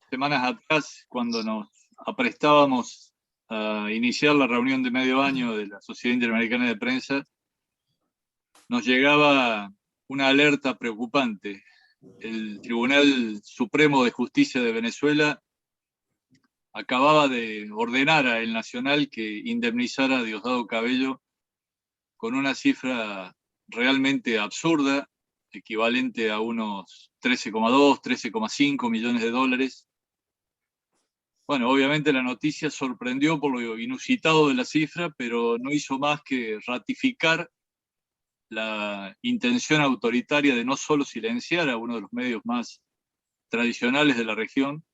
semanas atrás, cuando nos aprestábamos a iniciar la reunión de medio año de la Sociedad Interamericana de Prensa, nos llegaba una alerta preocupante. El Tribunal Supremo de Justicia de Venezuela acababa de ordenar a El Nacional que indemnizara a Diosdado Cabello con una cifra realmente absurda, equivalente a unos 13,2, 13,5 millones de dólares. Bueno, obviamente la noticia sorprendió por lo inusitado de la cifra, pero no hizo más que ratificar la intención autoritaria de no solo silenciar a uno de los medios más tradicionales de la región,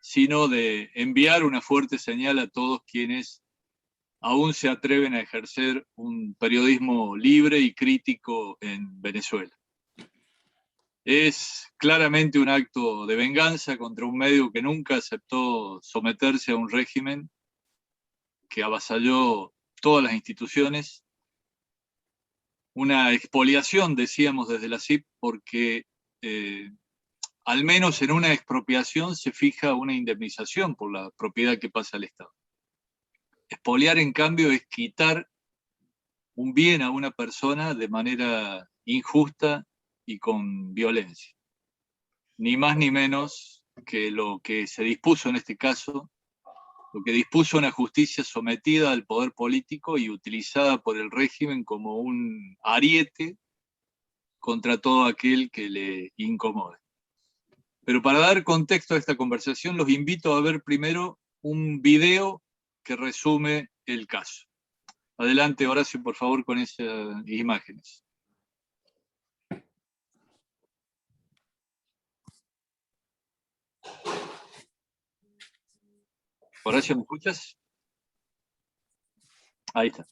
sino de enviar una fuerte señal a todos quienes aún se atreven a ejercer un periodismo libre y crítico en Venezuela. Es claramente un acto de venganza contra un medio que nunca aceptó someterse a un régimen que avasalló todas las instituciones. Una expoliación, decíamos desde la CIP, porque al menos en una expropiación se fija una indemnización por la propiedad que pasa al Estado. Expoliar, en cambio, es quitar un bien a una persona de manera injusta y con violencia. Ni más ni menos que lo que se dispuso en este caso, lo que dispuso una justicia sometida al poder político y utilizada por el régimen como un ariete contra todo aquel que le incomode. Pero para dar contexto a esta conversación, los invito a ver primero un video que resume el caso. Adelante, Horacio, por favor, con esas imágenes. Horacio, ¿me escuchas? Ahí está.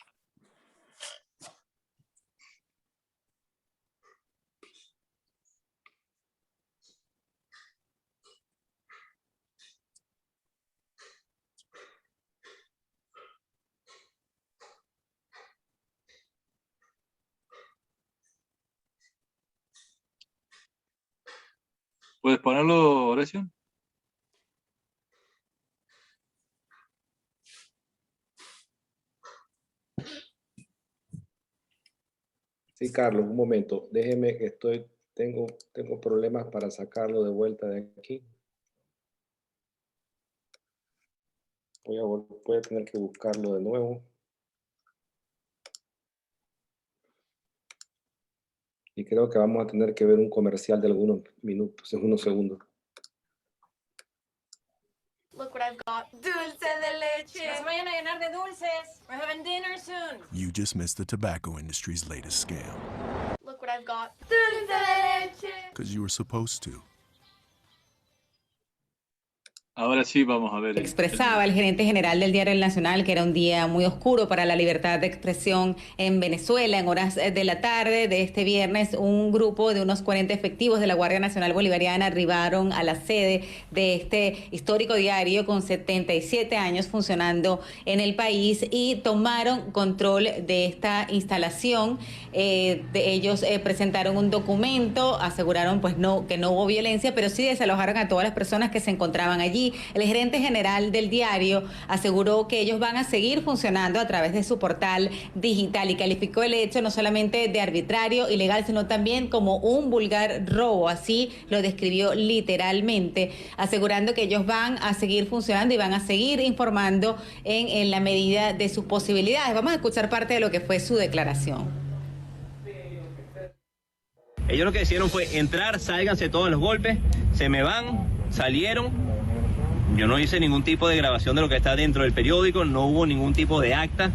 ¿Puedes ponerlo, Horacio? Sí, Carlos, un momento. Déjeme que tengo problemas para sacarlo de vuelta de aquí. Voy a tener que buscarlo de nuevo. Y creo que vamos a tener que ver un comercial de algunos minutos, en unos segundos. Look what I've got. Dulce de leche. Nos vayan a llenar de dulces. We're having dinner soon. You just missed the tobacco industry's latest scam. Look what I've got. Dulce de leche. Because you were supposed to. Ahora sí vamos a ver. Expresaba el gerente general del diario El Nacional que era un día muy oscuro para la libertad de expresión en Venezuela. En horas de la tarde de este viernes, un grupo de unos 40 efectivos de la Guardia Nacional Bolivariana arribaron a la sede de este histórico diario con 77 años funcionando en el país y tomaron control de esta instalación. Ellos presentaron un documento, aseguraron pues que no hubo violencia, pero sí desalojaron a todas las personas que se encontraban allí. El gerente general del diario aseguró que ellos van a seguir funcionando a través de su portal digital y calificó el hecho no solamente de arbitrario, ilegal, sino también como un vulgar robo. Así lo describió literalmente, asegurando que ellos van a seguir funcionando y van a seguir informando en la medida de sus posibilidades. Vamos a escuchar parte de lo que fue su declaración. Ellos lo que hicieron fue entrar, sálganse todos los golpes, se me van, salieron. Yo no hice ningún tipo de grabación de lo que está dentro del periódico, no hubo ningún tipo de acta,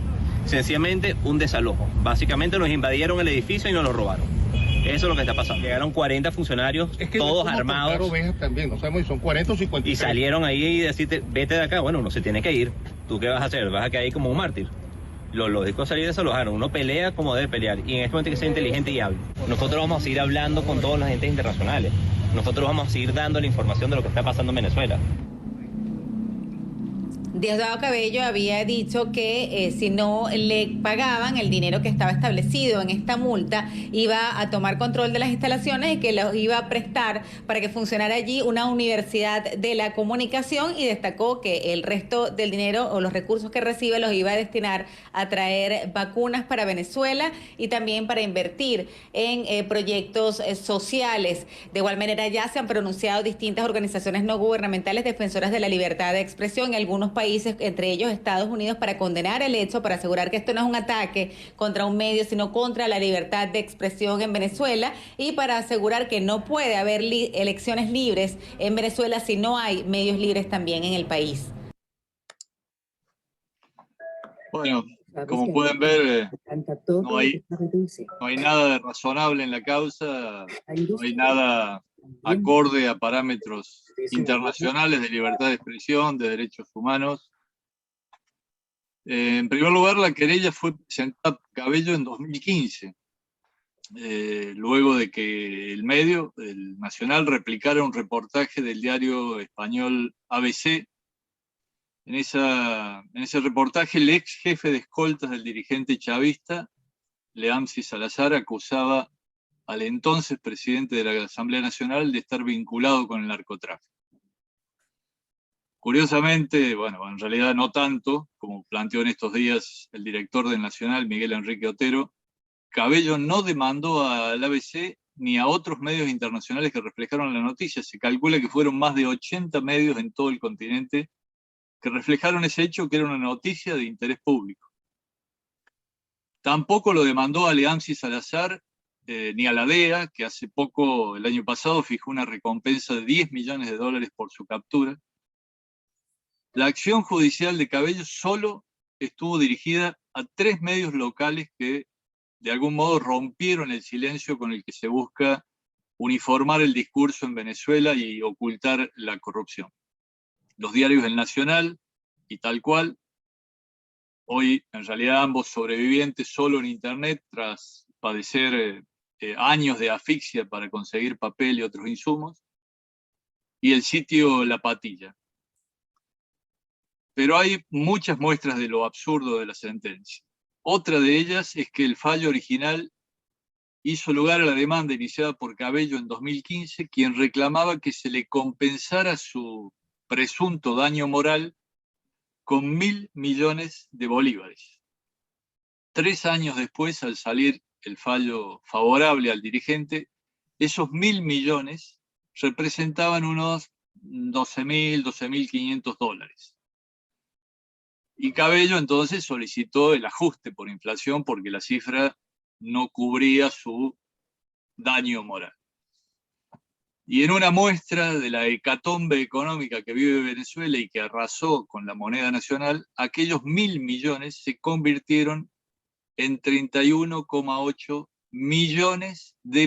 sencillamente un desalojo. Básicamente nos invadieron el edificio y nos lo robaron. Eso es lo que está pasando. Llegaron 40 funcionarios, todos armados. Ovejas también, no sabemos si son 40 o 50. Y salieron ahí y decirte, vete de acá. Bueno, no se tiene que ir. ¿Tú qué vas a hacer? ¿Vas a quedar ahí como un mártir? Lo lógico es salir y desalojaron. Uno pelea como debe pelear. Y en este momento hay que ser inteligente y hable. Nosotros vamos a seguir hablando con todos los agentes internacionales. Nosotros vamos a seguir dando la información de lo que está pasando en Venezuela. Diosdado Cabello había dicho que si no le pagaban el dinero que estaba establecido en esta multa, iba a tomar control de las instalaciones y que los iba a prestar para que funcionara allí una universidad de la comunicación, y destacó que el resto del dinero o los recursos que recibe los iba a destinar a traer vacunas para Venezuela y también para invertir en proyectos sociales. De igual manera, ya se han pronunciado distintas organizaciones no gubernamentales defensoras de la libertad de expresión en algunos países, entre ellos Estados Unidos, para condenar el hecho, para asegurar que esto no es un ataque contra un medio, sino contra la libertad de expresión en Venezuela, y para asegurar que no puede haber elecciones libres en Venezuela si no hay medios libres también en el país. Bueno, como pueden ver, no hay nada de razonable en la causa, no hay nada acorde a parámetros internacionales de libertad de expresión, de derechos humanos. En primer lugar, la querella fue presentada por Cabello en 2015, luego de que el medio, el Nacional, replicara un reportaje del diario español ABC. En ese reportaje, el ex jefe de escoltas del dirigente chavista, Leamsi Salazar, acusaba al entonces presidente de la Asamblea Nacional de estar vinculado con el narcotráfico. Curiosamente, bueno, en realidad no tanto, como planteó en estos días el director del Nacional, Miguel Enrique Otero, Cabello no demandó al ABC ni a otros medios internacionales que reflejaron la noticia. Se calcula que fueron más de 80 medios en todo el continente que reflejaron ese hecho, que era una noticia de interés público. Tampoco lo demandó a Leamsi Salazar ni a la DEA, que hace poco, el año pasado, fijó una recompensa de $10 millones por su captura. La acción judicial de Cabello solo estuvo dirigida a 3 medios locales que de algún modo rompieron el silencio con el que se busca uniformar el discurso en Venezuela y ocultar la corrupción. Los diarios El Nacional y Tal Cual, hoy en realidad ambos sobrevivientes solo en internet tras padecer años de asfixia para conseguir papel y otros insumos, y el sitio La Patilla. Pero hay muchas muestras de lo absurdo de la sentencia. Otra de ellas es que el fallo original hizo lugar a la demanda iniciada por Cabello en 2015, quien reclamaba que se le compensara su presunto daño moral con 1.000 millones de bolívares. 3 años después, al salir el fallo favorable al dirigente, esos 1.000 millones representaban unos 12.000, 12.500 dólares. Y Cabello entonces solicitó el ajuste por inflación porque la cifra no cubría su daño moral. Y en una muestra de la hecatombe económica que vive Venezuela y que arrasó con la moneda nacional, aquellos 1.000 millones se convirtieron en 31,8 millones de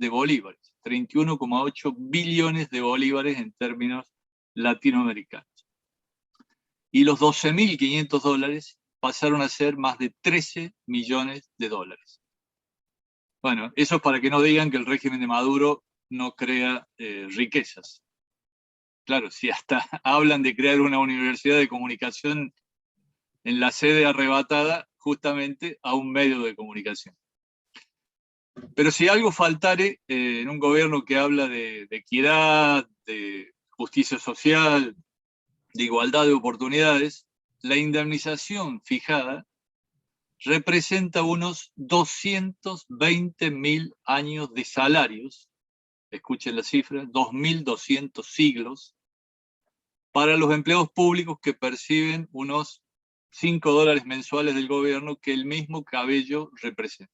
bolívares, 31,8 billones de bolívares en términos latinoamericanos. Y los 12.500 dólares pasaron a ser más de 13 millones de dólares. Bueno, eso es para que no digan que el régimen de Maduro no crea riquezas. Claro, si hasta hablan de crear una universidad de comunicación en la sede arrebatada justamente a un medio de comunicación. Pero si algo faltare en un gobierno que habla de equidad, de justicia social, de igualdad de oportunidades, la indemnización fijada representa unos 220.000 años de salarios, escuchen la cifra, 2.200 siglos, para los empleados públicos que perciben unos 5 dólares mensuales del gobierno que el mismo Cabello representa.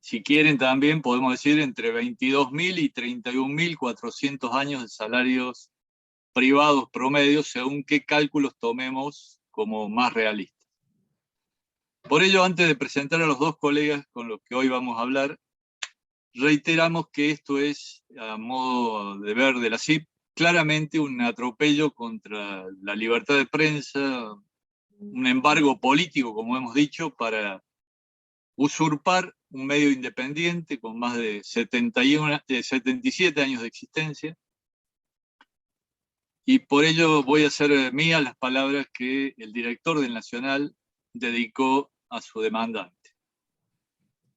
Si quieren también podemos decir entre 22.000 y 31.400 años de salarios privados promedios, según qué cálculos tomemos como más realistas. Por ello, antes de presentar a los dos colegas con los que hoy vamos a hablar, reiteramos que esto es, a modo de ver de la CIP, claramente un atropello contra la libertad de prensa, un embargo político, como hemos dicho, para usurpar un medio independiente con más de 77 años de existencia, y por ello voy a hacer mías las palabras que el director del Nacional dedicó a su demandante.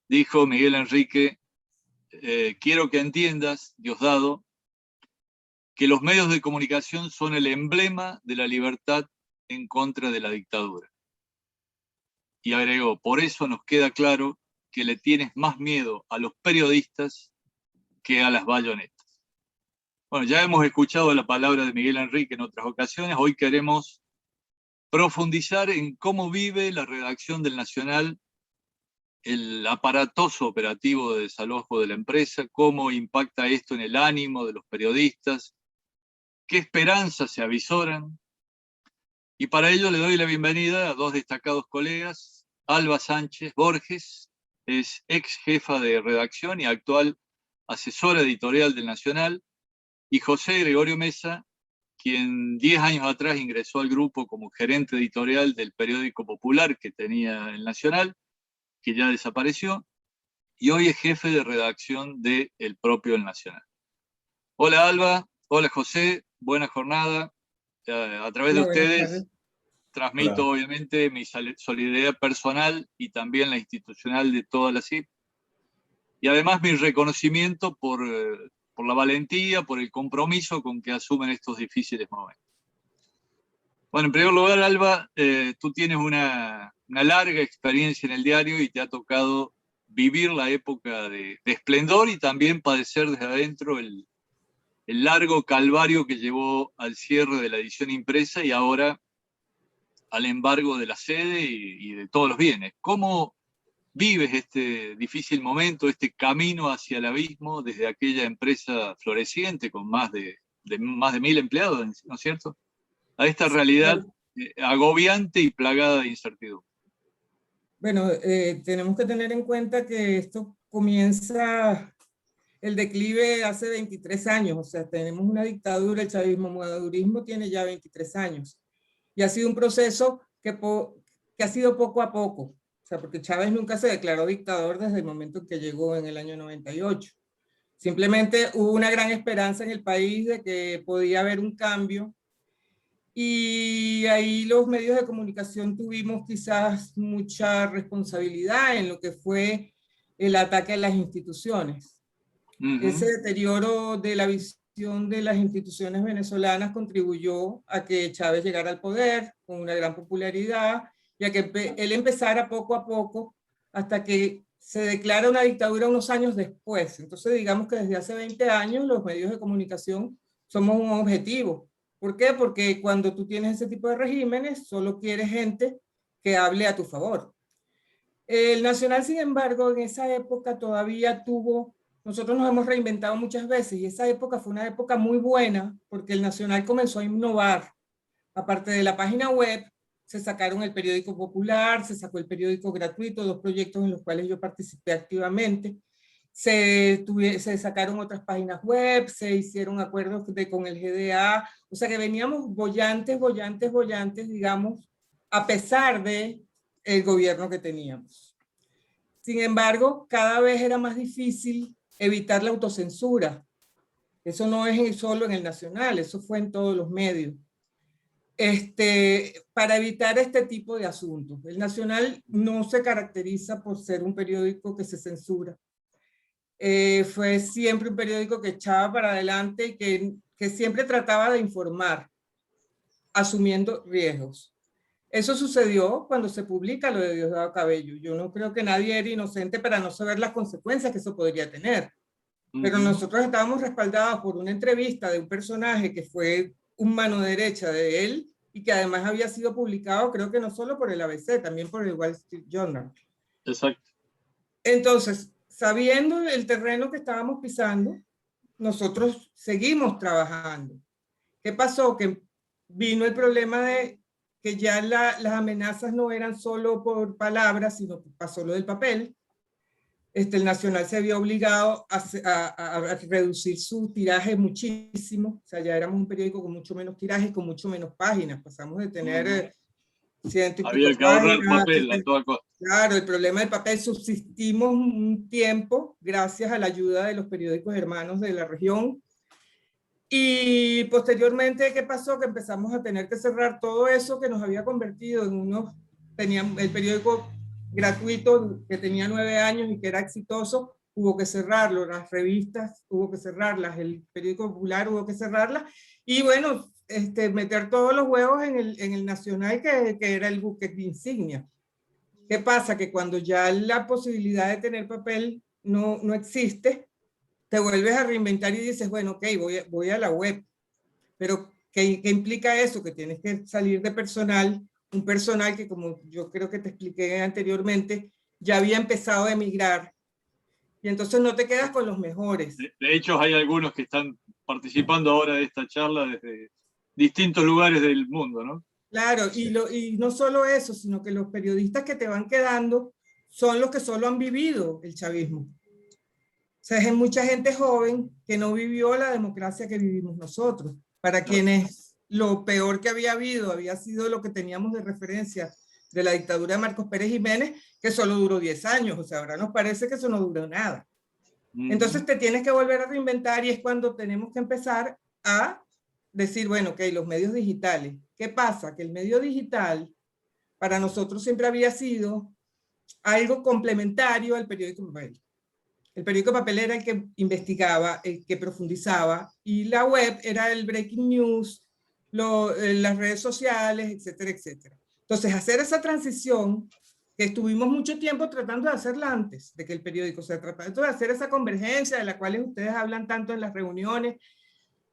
Dijo Miguel Enrique: quiero que entiendas, Diosdado, que los medios de comunicación son el emblema de la libertad en contra de la dictadura. Y agregó: por eso nos queda claro que le tienes más miedo a los periodistas que a las bayonetas. Bueno, ya hemos escuchado la palabra de Miguel Enrique en otras ocasiones. Hoy queremos profundizar en cómo vive la redacción del Nacional el aparatoso operativo de desalojo de la empresa, cómo impacta esto en el ánimo de los periodistas, qué esperanzas se avisoran. Y para ello le doy la bienvenida a dos destacados colegas. Alba Sánchez Borges es ex jefa de redacción y actual asesora editorial del Nacional, y José Gregorio Mesa, quien 10 años atrás ingresó al grupo como gerente editorial del periódico popular que tenía el Nacional, que ya desapareció, y hoy es jefe de redacción del propio El Nacional. Hola Alba, hola José, buena jornada. A través de ustedes transmito obviamente mi solidaridad personal y también la institucional de toda la CIP, y además mi reconocimiento por la valentía, por el compromiso con que asumen estos difíciles momentos. Bueno, en primer lugar, Alba, tú tienes una larga experiencia en el diario y te ha tocado vivir la época de esplendor y también padecer desde adentro el largo calvario que llevó al cierre de la edición impresa y ahora al embargo de la sede y de todos los bienes. ¿Cómo vives este difícil momento, este camino hacia el abismo desde aquella empresa floreciente con más de 1.000 empleados, ¿no es cierto?, a esta realidad agobiante y plagada de incertidumbre? Bueno, tenemos que tener en cuenta que esto comienza el declive hace 23 años, o sea, tenemos una dictadura, el chavismo-madurismo tiene ya 23 años, y ha sido un proceso que ha sido poco a poco, o sea, porque Chávez nunca se declaró dictador desde el momento en que llegó en el año 98. Simplemente hubo una gran esperanza en el país de que podía haber un cambio, y ahí los medios de comunicación tuvimos quizás mucha responsabilidad en lo que fue el ataque a las instituciones. Ese deterioro de la visión de las instituciones venezolanas contribuyó a que Chávez llegara al poder con una gran popularidad y a que él empezara poco a poco hasta que se declara una dictadura unos años después. Entonces digamos que desde hace 20 años los medios de comunicación somos un objetivo. ¿Por qué? Porque cuando tú tienes ese tipo de regímenes solo quieres gente que hable a tu favor. El Nacional, sin embargo, en esa época todavía nosotros nos hemos reinventado muchas veces y esa época fue una época muy buena porque el Nacional comenzó a innovar. Aparte de la página web, se sacaron el periódico popular, se sacó el periódico gratuito, 2 proyectos en los cuales yo participé activamente. Se sacaron otras páginas web, se hicieron acuerdos con el GDA, o sea que veníamos bollantes, digamos, a pesar de el gobierno que teníamos. Sin embargo, cada vez era más difícil evitar la autocensura. Eso no es solo en el Nacional, eso fue en todos los medios. Para evitar este tipo de asuntos. El Nacional no se caracteriza por ser un periódico que se censura. Fue siempre un periódico que echaba para adelante y que siempre trataba de informar, asumiendo riesgos. Eso sucedió cuando se publica lo de Diosdado Cabello. Yo no creo que nadie era inocente para no saber las consecuencias que eso podría tener. Pero nosotros estábamos respaldados por una entrevista de un personaje que fue un mano derecha de él y que además había sido publicado, creo que no solo por el ABC, también por el Wall Street Journal. Exacto. Entonces, sabiendo el terreno que estábamos pisando, nosotros seguimos trabajando. ¿Qué pasó? Que vino el problema de que ya las amenazas no eran solo por palabras, sino que pasó lo del papel. El Nacional se vio obligado a reducir su tiraje muchísimo. O sea, ya éramos un periódico con mucho menos tiraje, con mucho menos páginas. Pasamos de tener 100 y había pico que ahorrar páginas, papel a toda costa. Claro, el problema del papel, subsistimos un tiempo gracias a la ayuda de los periódicos hermanos de la región Y posteriormente, ¿qué pasó? Que empezamos a tener que cerrar todo eso que nos había convertido en unos, teníamos el periódico gratuito que tenía 9 años y que era exitoso, hubo que cerrarlo, las revistas hubo que cerrarlas, el periódico popular hubo que cerrarlas, y bueno, meter todos los huevos en el Nacional, que era el buque de insignia. ¿Qué pasa? Que cuando ya la posibilidad de tener papel no existe, te vuelves a reinventar y dices, bueno, ok, voy a la web. Pero ¿qué implica eso? Que tienes que salir de personal, un personal que, como yo creo que te expliqué anteriormente, ya había empezado a emigrar. Y entonces no te quedas con los mejores. De hecho, hay algunos que están participando ahora de esta charla desde distintos lugares del mundo, ¿no? Claro, y no solo eso, sino que los periodistas que te van quedando son los que solo han vivido el chavismo. O sea, es mucha gente joven que no vivió la democracia que vivimos nosotros. Para quienes lo peor que había habido había sido lo que teníamos de referencia de la dictadura de Marcos Pérez Jiménez, que solo duró 10 años. O sea, ahora nos parece que eso no duró nada. Entonces te tienes que volver a reinventar, y es cuando tenemos que empezar a decir, bueno, ok, los medios digitales. ¿Qué pasa? Que el medio digital para nosotros siempre había sido algo complementario al periódico papel. El periódico papel era el que investigaba, el que profundizaba, y la web era el breaking news, las redes sociales, etcétera, etcétera. Entonces, hacer esa transición, que estuvimos mucho tiempo tratando de hacerla antes de que el periódico se tratando de hacer esa convergencia de la cual ustedes hablan tanto en las reuniones,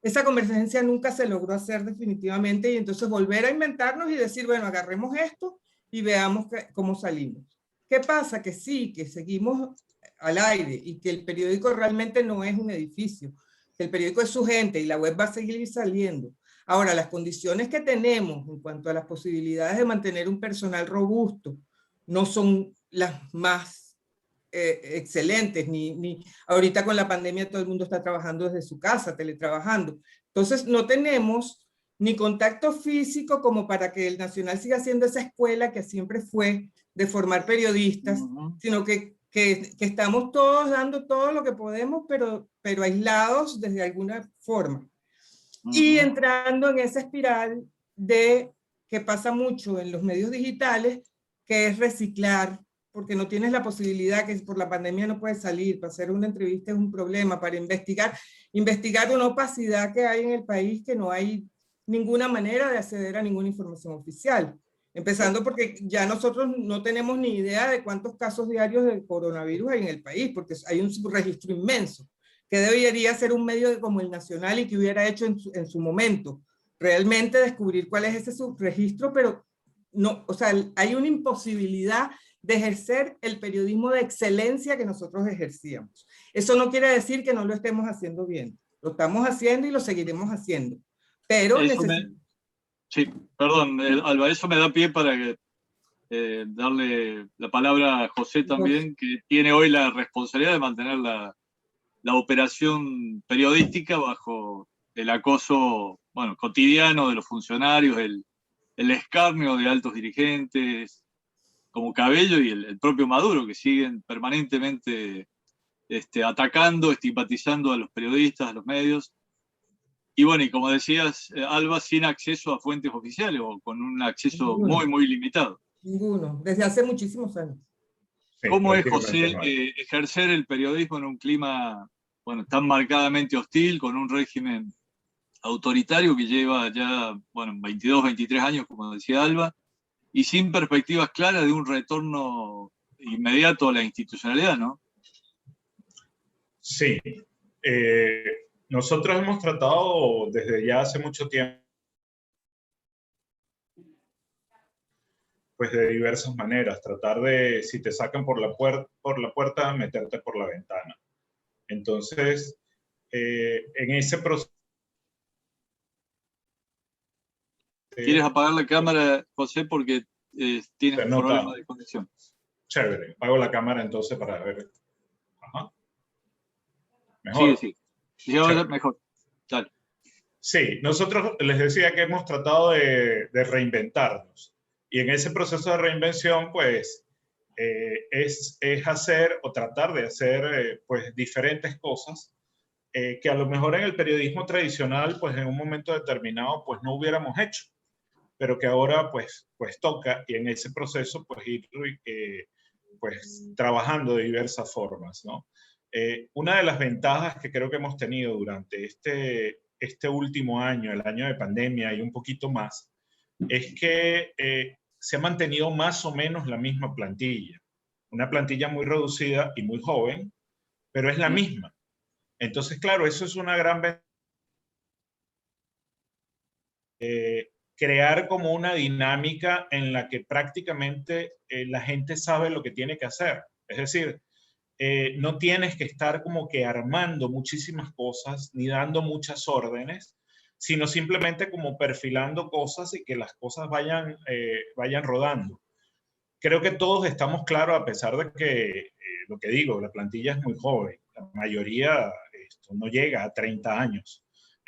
esa convergencia nunca se logró hacer definitivamente, y entonces volver a inventarnos y decir, bueno, agarremos esto y veamos cómo salimos. ¿Qué pasa? Que sí, que seguimos al aire, y que el periódico realmente no es un edificio, que el periódico es su gente y la web va a seguir saliendo. Ahora, las condiciones que tenemos en cuanto a las posibilidades de mantener un personal robusto no son las más excelentes, ni ahorita con la pandemia todo el mundo está trabajando desde su casa, teletrabajando. Entonces no tenemos ni contacto físico como para que el Nacional siga siendo esa escuela que siempre fue de formar periodistas, sino que estamos todos dando todo lo que podemos, pero aislados desde alguna forma. Y entrando en esa espiral que pasa mucho en los medios digitales, que es reciclar, porque no tienes la posibilidad, que por la pandemia no puedes salir, para hacer una entrevista es un problema, para investigar una opacidad que hay en el país, que no hay ninguna manera de acceder a ninguna información oficial. Empezando porque ya nosotros no tenemos ni idea de cuántos casos diarios de coronavirus hay en el país, porque hay un subregistro inmenso, que debería ser un medio como el Nacional y que hubiera hecho en su momento, realmente descubrir cuál es ese subregistro, pero no, o sea, hay una imposibilidad de ejercer el periodismo de excelencia que nosotros ejercíamos. Eso no quiere decir que no lo estemos haciendo bien. Lo estamos haciendo y lo seguiremos haciendo. Pero sí, perdón, Alba, eso me da pie para darle la palabra a José también, que tiene hoy la responsabilidad de mantener la operación periodística bajo el acoso, bueno, cotidiano de los funcionarios, el escarnio de altos dirigentes, como Cabello y el propio Maduro, que siguen permanentemente atacando, estigmatizando a los periodistas, a los medios. Y bueno, y como decías, Alba, sin acceso a fuentes oficiales o con un acceso muy, muy limitado. Ninguno, desde hace muchísimos años. ¿Cómo es, José, ejercer el periodismo en un clima, bueno, tan marcadamente hostil, con un régimen autoritario que lleva ya, bueno, 22, 23 años, como decía Alba, y sin perspectivas claras de un retorno inmediato a la institucionalidad, ¿no? Sí. Nosotros hemos tratado desde ya hace mucho tiempo, pues de diversas maneras, tratar de, si te sacan por la puerta, meterte por la ventana. Entonces, en ese proceso... ¿Quieres apagar la cámara, José? Porque tienes un problema de conexión. Chévere, apago la cámara entonces para ver. Ajá. Mejor. Sí. Y ahora mejor. Dale. Sí, nosotros les decía que hemos tratado de reinventarnos. Y en ese proceso de reinvención, pues, es hacer o tratar de hacer pues, diferentes cosas que a lo mejor en el periodismo tradicional, pues en un momento determinado, pues no hubiéramos hecho, pero que ahora pues toca, y en ese proceso pues ir pues trabajando de diversas formas, ¿no? Una de las ventajas que creo que hemos tenido durante este último año, el año de pandemia y un poquito más, es que se ha mantenido más o menos la misma plantilla. Una plantilla muy reducida y muy joven, pero es la misma. Entonces, claro, eso es una gran ventaja. Crear como una dinámica en la que prácticamente la gente sabe lo que tiene que hacer. Es decir, no tienes que estar como que armando muchísimas cosas ni dando muchas órdenes, sino simplemente como perfilando cosas y que las cosas vayan rodando. Creo que todos estamos claros, a pesar de que, lo que digo, la plantilla es muy joven. La mayoría no llega a 30 años.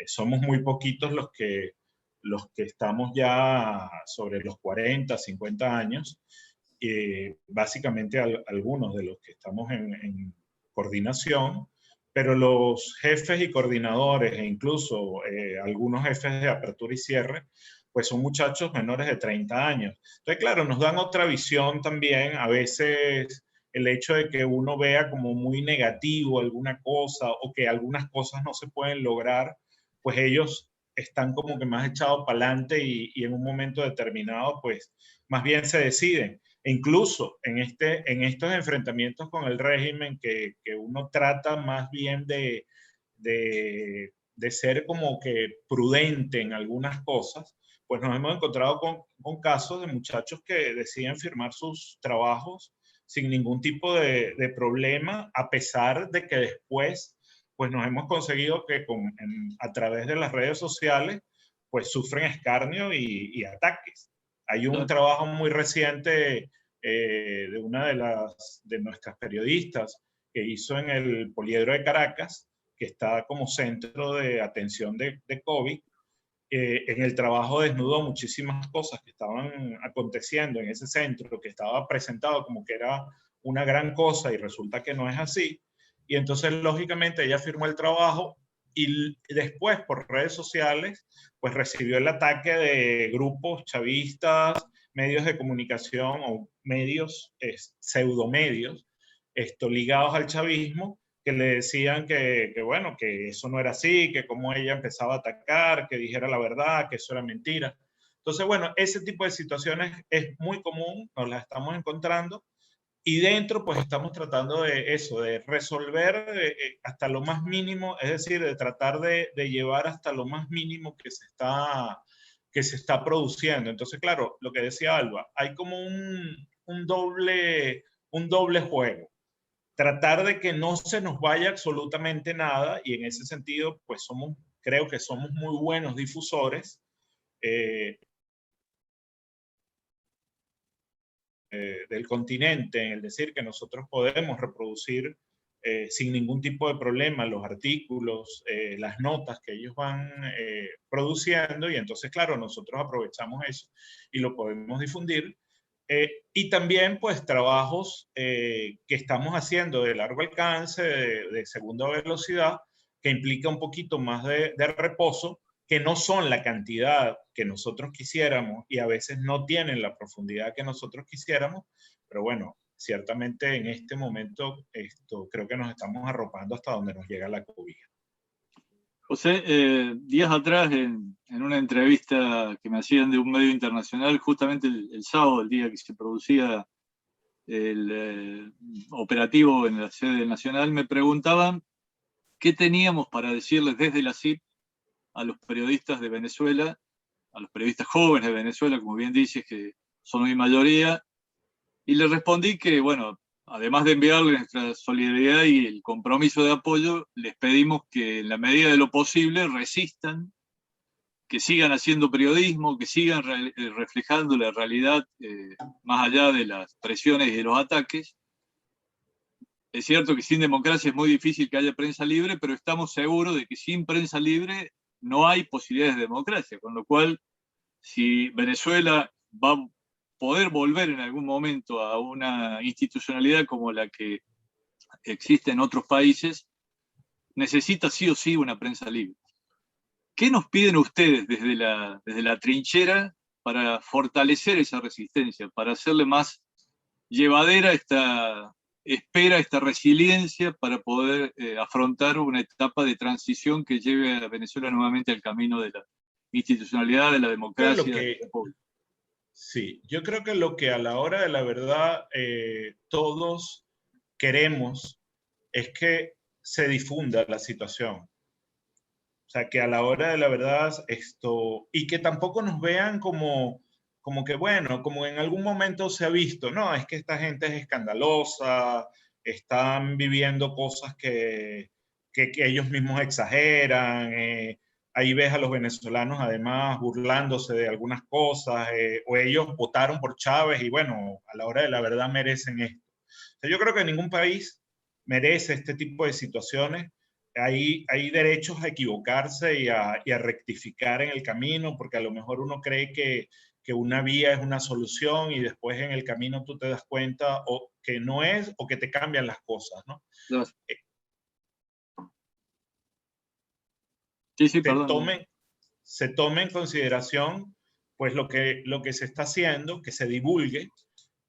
Somos muy poquitos los que estamos ya sobre los 40, 50 años. Básicamente algunos de los que estamos en coordinación, pero los jefes y coordinadores e incluso algunos jefes de apertura y cierre, pues son muchachos menores de 30 años. Entonces, claro, nos dan otra visión también. A veces el hecho de que uno vea como muy negativo alguna cosa o que algunas cosas no se pueden lograr, pues ellos están como que más echados para adelante y en un momento determinado, pues más bien se deciden. E incluso en estos enfrentamientos con el régimen que uno trata más bien de ser como que prudente en algunas cosas, pues nos hemos encontrado con casos de muchachos que deciden firmar sus trabajos sin ningún tipo de problema, a pesar de que después pues nos hemos conseguido que a través de las redes sociales pues sufren escarnio y ataques. Hay un trabajo muy reciente de una de nuestras periodistas que hizo en el Poliedro de Caracas, que está como centro de atención de COVID. En el trabajo desnudó muchísimas cosas que estaban aconteciendo en ese centro, que estaba presentado como que era una gran cosa y resulta que no es así. Y entonces, lógicamente, ella firmó el trabajo y después, por redes sociales, pues recibió el ataque de grupos chavistas, medios de comunicación o medios, pseudomedios, ligados al chavismo, que le decían que bueno, que eso no era así, que como ella empezaba a atacar, que dijera la verdad, que eso era mentira. Entonces, bueno, ese tipo de situaciones es muy común, nos las estamos encontrando. Y dentro, pues estamos tratando de eso, de resolver hasta lo más mínimo, es decir, de tratar de llevar hasta lo más mínimo que se está produciendo. Entonces, claro, lo que decía Alba, hay como un doble juego. Tratar de que no se nos vaya absolutamente nada, y en ese sentido, pues creo que somos muy buenos difusores. Del continente, en el decir que nosotros podemos reproducir sin ningún tipo de problema los artículos, las notas que ellos van produciendo, y entonces, claro, nosotros aprovechamos eso y lo podemos difundir. Y también, pues, trabajos que estamos haciendo de largo alcance, de segunda velocidad, que implica un poquito más de reposo, que no son la cantidad que nosotros quisiéramos y a veces no tienen la profundidad que nosotros quisiéramos, pero bueno, ciertamente en este momento creo que nos estamos arropando hasta donde nos llega la cobija. José, días atrás en una entrevista que me hacían de un medio internacional, justamente el sábado, el día que se producía el operativo en la sede nacional, me preguntaban qué teníamos para decirles desde la CIP a los periodistas de Venezuela, a los periodistas jóvenes de Venezuela, como bien dices, que son mi mayoría, y les respondí que, bueno, además de enviarles nuestra solidaridad y el compromiso de apoyo, les pedimos que en la medida de lo posible resistan, que sigan haciendo periodismo, que sigan reflejando la realidad más allá de las presiones y de los ataques. Es cierto que sin democracia es muy difícil que haya prensa libre, pero estamos seguros de que sin prensa libre no hay posibilidades de democracia, con lo cual, si Venezuela va a poder volver en algún momento a una institucionalidad como la que existe en otros países, necesita sí o sí una prensa libre. ¿Qué nos piden ustedes desde la trinchera para fortalecer esa resistencia, para hacerle más llevadera esta espera, esta resiliencia para poder afrontar una etapa de transición que lleve a Venezuela nuevamente al camino de la institucionalidad, de la democracia? Sí, yo creo que lo que a la hora de la verdad todos queremos es que se difunda la situación. O sea, que a la hora de la verdad y que tampoco nos vean como que, bueno, como en algún momento se ha visto, no, es que esta gente es escandalosa, están viviendo cosas que ellos mismos exageran, ahí ves a los venezolanos además burlándose de algunas cosas, o ellos votaron por Chávez y bueno, a la hora de la verdad merecen esto. O sea, yo creo que ningún país merece este tipo de situaciones. Hay derechos a equivocarse y a rectificar en el camino, porque a lo mejor uno cree que una vía es una solución y después en el camino tú te das cuenta o que no es o que te cambian las cosas, ¿no? Sí, perdón. Se tome en consideración pues lo que se está haciendo, que se divulgue,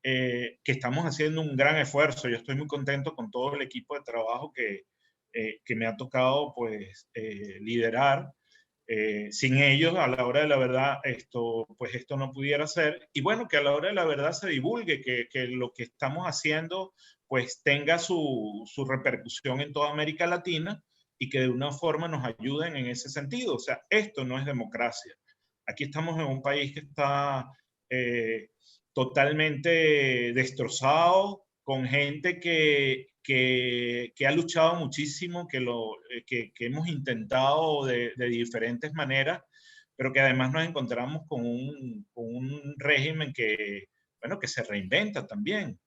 que estamos haciendo un gran esfuerzo. Yo estoy muy contento con todo el equipo de trabajo que me ha tocado pues liderar. Sin ellos, a la hora de la verdad, esto no pudiera ser. Y bueno, que a la hora de la verdad se divulgue, que lo que estamos haciendo pues tenga su repercusión en toda América Latina y que de una forma nos ayuden en ese sentido. O sea, esto no es democracia. Aquí estamos en un país que está totalmente destrozado, con gente que ha luchado muchísimo, que hemos intentado de diferentes maneras, pero que además nos encontramos con un régimen que se reinventa también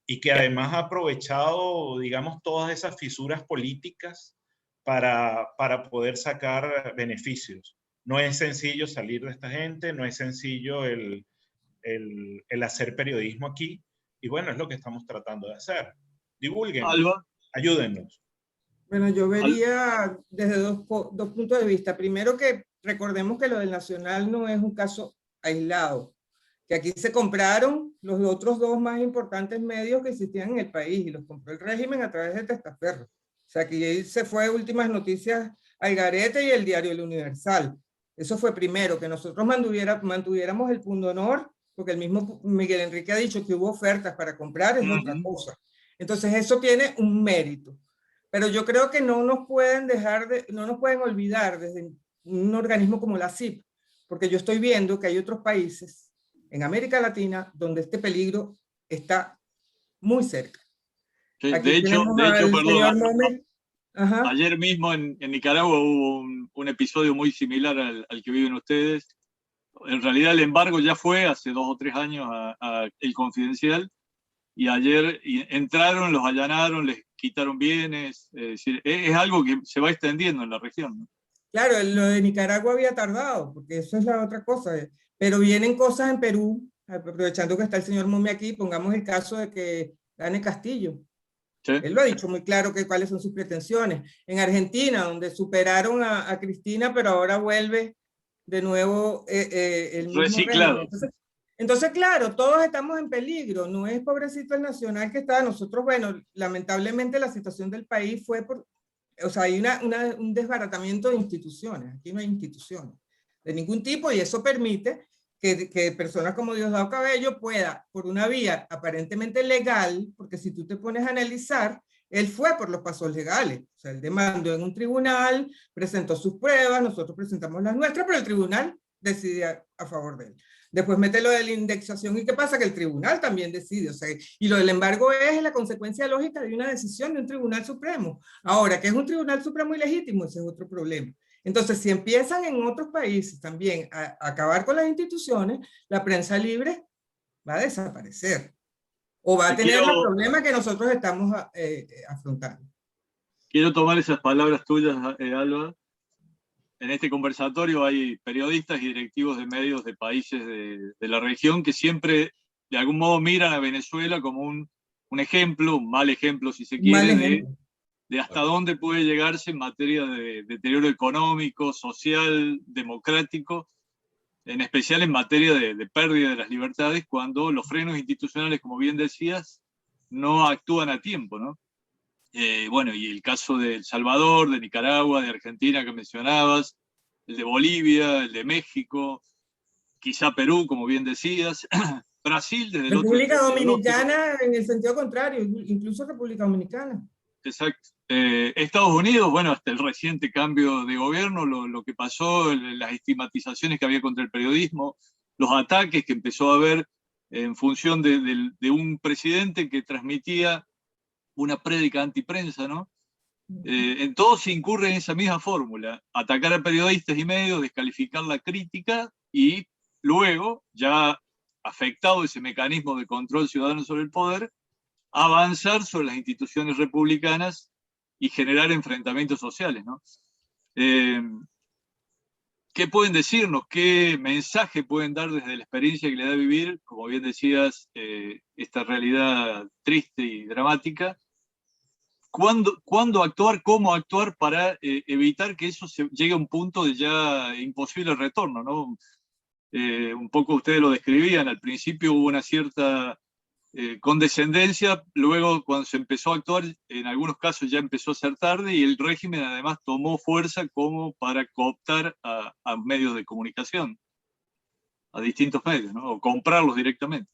y que además ha aprovechado, digamos, todas esas fisuras políticas para poder sacar beneficios. No es sencillo salir de esta gente, no es sencillo el hacer periodismo aquí, y bueno, es lo que estamos tratando de hacer. Divulguen, ayúdennos. Bueno, yo vería desde dos puntos de vista. Primero, que recordemos que lo del Nacional no es un caso aislado, que aquí se compraron los otros dos más importantes medios que existían en el país y los compró el régimen a través de testaferros. O sea, aquí se fue Últimas Noticias al garete y el diario El Universal. Eso fue primero, que nosotros mantuviéramos el pundonor, porque el mismo Miguel Enrique ha dicho que hubo ofertas para comprar, es otra cosa. Entonces eso tiene un mérito. Pero yo creo que no nos pueden olvidar desde un organismo como la CIP, porque yo estoy viendo que hay otros países en América Latina donde este peligro está muy cerca. De hecho, perdón, ayer mismo en Nicaragua hubo un episodio muy similar al que viven ustedes. En realidad el embargo ya fue hace 2 o 3 años a El Confidencial, y ayer entraron, los allanaron, les quitaron bienes. Es decir, es algo que se va extendiendo en la región, ¿no? Claro, lo de Nicaragua había tardado, porque eso es la otra cosa. Pero vienen cosas en Perú, aprovechando que está el señor Momia aquí, pongamos el caso de que gane Castillo. Sí. Él lo ha dicho muy claro que cuáles son sus pretensiones. En Argentina, donde superaron a Cristina, pero ahora vuelve de nuevo el mismo reciclado. Entonces, claro, todos estamos en peligro. No es pobrecito el Nacional que está. Nosotros, bueno, lamentablemente la situación del país fue hay un desbaratamiento de instituciones. Aquí no hay instituciones de ningún tipo, y eso permite que personas como Diosdado Cabello pueda, por una vía aparentemente legal, porque si tú te pones a analizar, él fue por los pasos legales. O sea, él demandó en un tribunal, presentó sus pruebas, nosotros presentamos las nuestras, pero el tribunal decide a favor de él. Después mete lo de la indexación, y ¿qué pasa? Que el tribunal también decide. O sea, y lo del embargo es la consecuencia lógica de una decisión de un tribunal supremo. Ahora, que es un tribunal supremo ilegítimo, ese es otro problema. Entonces, si empiezan en otros países también a acabar con las instituciones, la prensa libre va a desaparecer. O va a tener los problemas que nosotros estamos afrontando. Quiero tomar esas palabras tuyas, Alba. En este conversatorio hay periodistas y directivos de medios de países de la región que siempre, de algún modo, miran a Venezuela como un ejemplo, un mal ejemplo, si se quiere, de hasta dónde puede llegarse en materia de deterioro económico, social, democrático, en especial en materia de pérdida de las libertades, cuando los frenos institucionales, como bien decías, no actúan a tiempo, ¿no? Bueno, y el caso de El Salvador, de Nicaragua, de Argentina que mencionabas, el de Bolivia, el de México, quizá Perú, como bien decías, Brasil desde el otro República extremo Dominicana en el sentido contrario, incluso República Dominicana. Exacto. Estados Unidos, bueno, hasta el reciente cambio de gobierno, lo que pasó, las estigmatizaciones que había contra el periodismo, los ataques que empezó a haber en función de un presidente que transmitía una prédica antiprensa, ¿no? En todo se incurre en esa misma fórmula: atacar a periodistas y medios, descalificar la crítica y luego, ya afectado ese mecanismo de control ciudadano sobre el poder, avanzar sobre las instituciones republicanas y generar enfrentamientos sociales, ¿no? ¿Qué pueden decirnos? ¿Qué mensaje pueden dar desde la experiencia que le da vivir, como bien decías, esta realidad triste y dramática? ¿Cuándo actuar, cómo actuar para evitar que eso llegue a un punto de ya imposible retorno, ¿no? Un poco ustedes lo describían, al principio hubo una cierta condescendencia, luego cuando se empezó a actuar, en algunos casos ya empezó a ser tarde, y el régimen además tomó fuerza como para cooptar a medios de comunicación, a distintos medios, ¿no? O comprarlos directamente.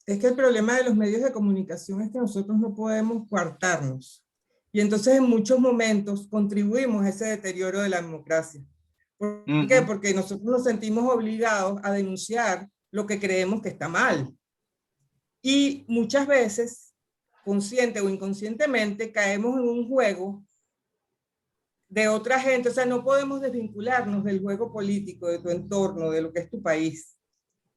Es que el problema de los medios de comunicación es que nosotros no podemos coartarnos. Y entonces en muchos momentos contribuimos a ese deterioro de la democracia. ¿Por qué? Porque nosotros nos sentimos obligados a denunciar lo que creemos que está mal. Y muchas veces, consciente o inconscientemente, caemos en un juego de otra gente. O sea, no podemos desvincularnos del juego político, de tu entorno, de lo que es tu país.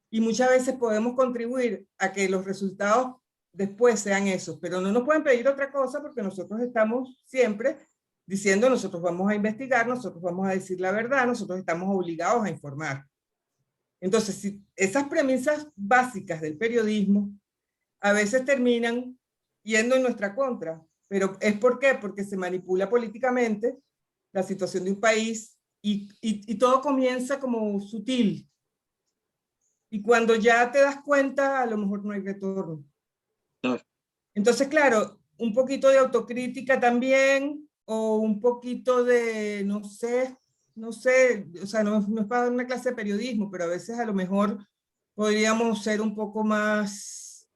Y muchas veces podemos contribuir a que los resultados después sean esos, pero no nos pueden pedir otra cosa, porque nosotros estamos siempre diciendo: nosotros vamos a investigar, nosotros vamos a decir la verdad, nosotros estamos obligados a informar. Entonces, si esas premisas básicas del periodismo a veces terminan yendo en nuestra contra, pero ¿es por qué? Porque se manipula políticamente la situación de un país y todo comienza como sutil. Y cuando ya te das cuenta, a lo mejor no hay retorno. Entonces, claro, un poquito de autocrítica también, o un poquito de, no sé, o sea, no es para dar una clase de periodismo, pero a veces a lo mejor podríamos ser un poco más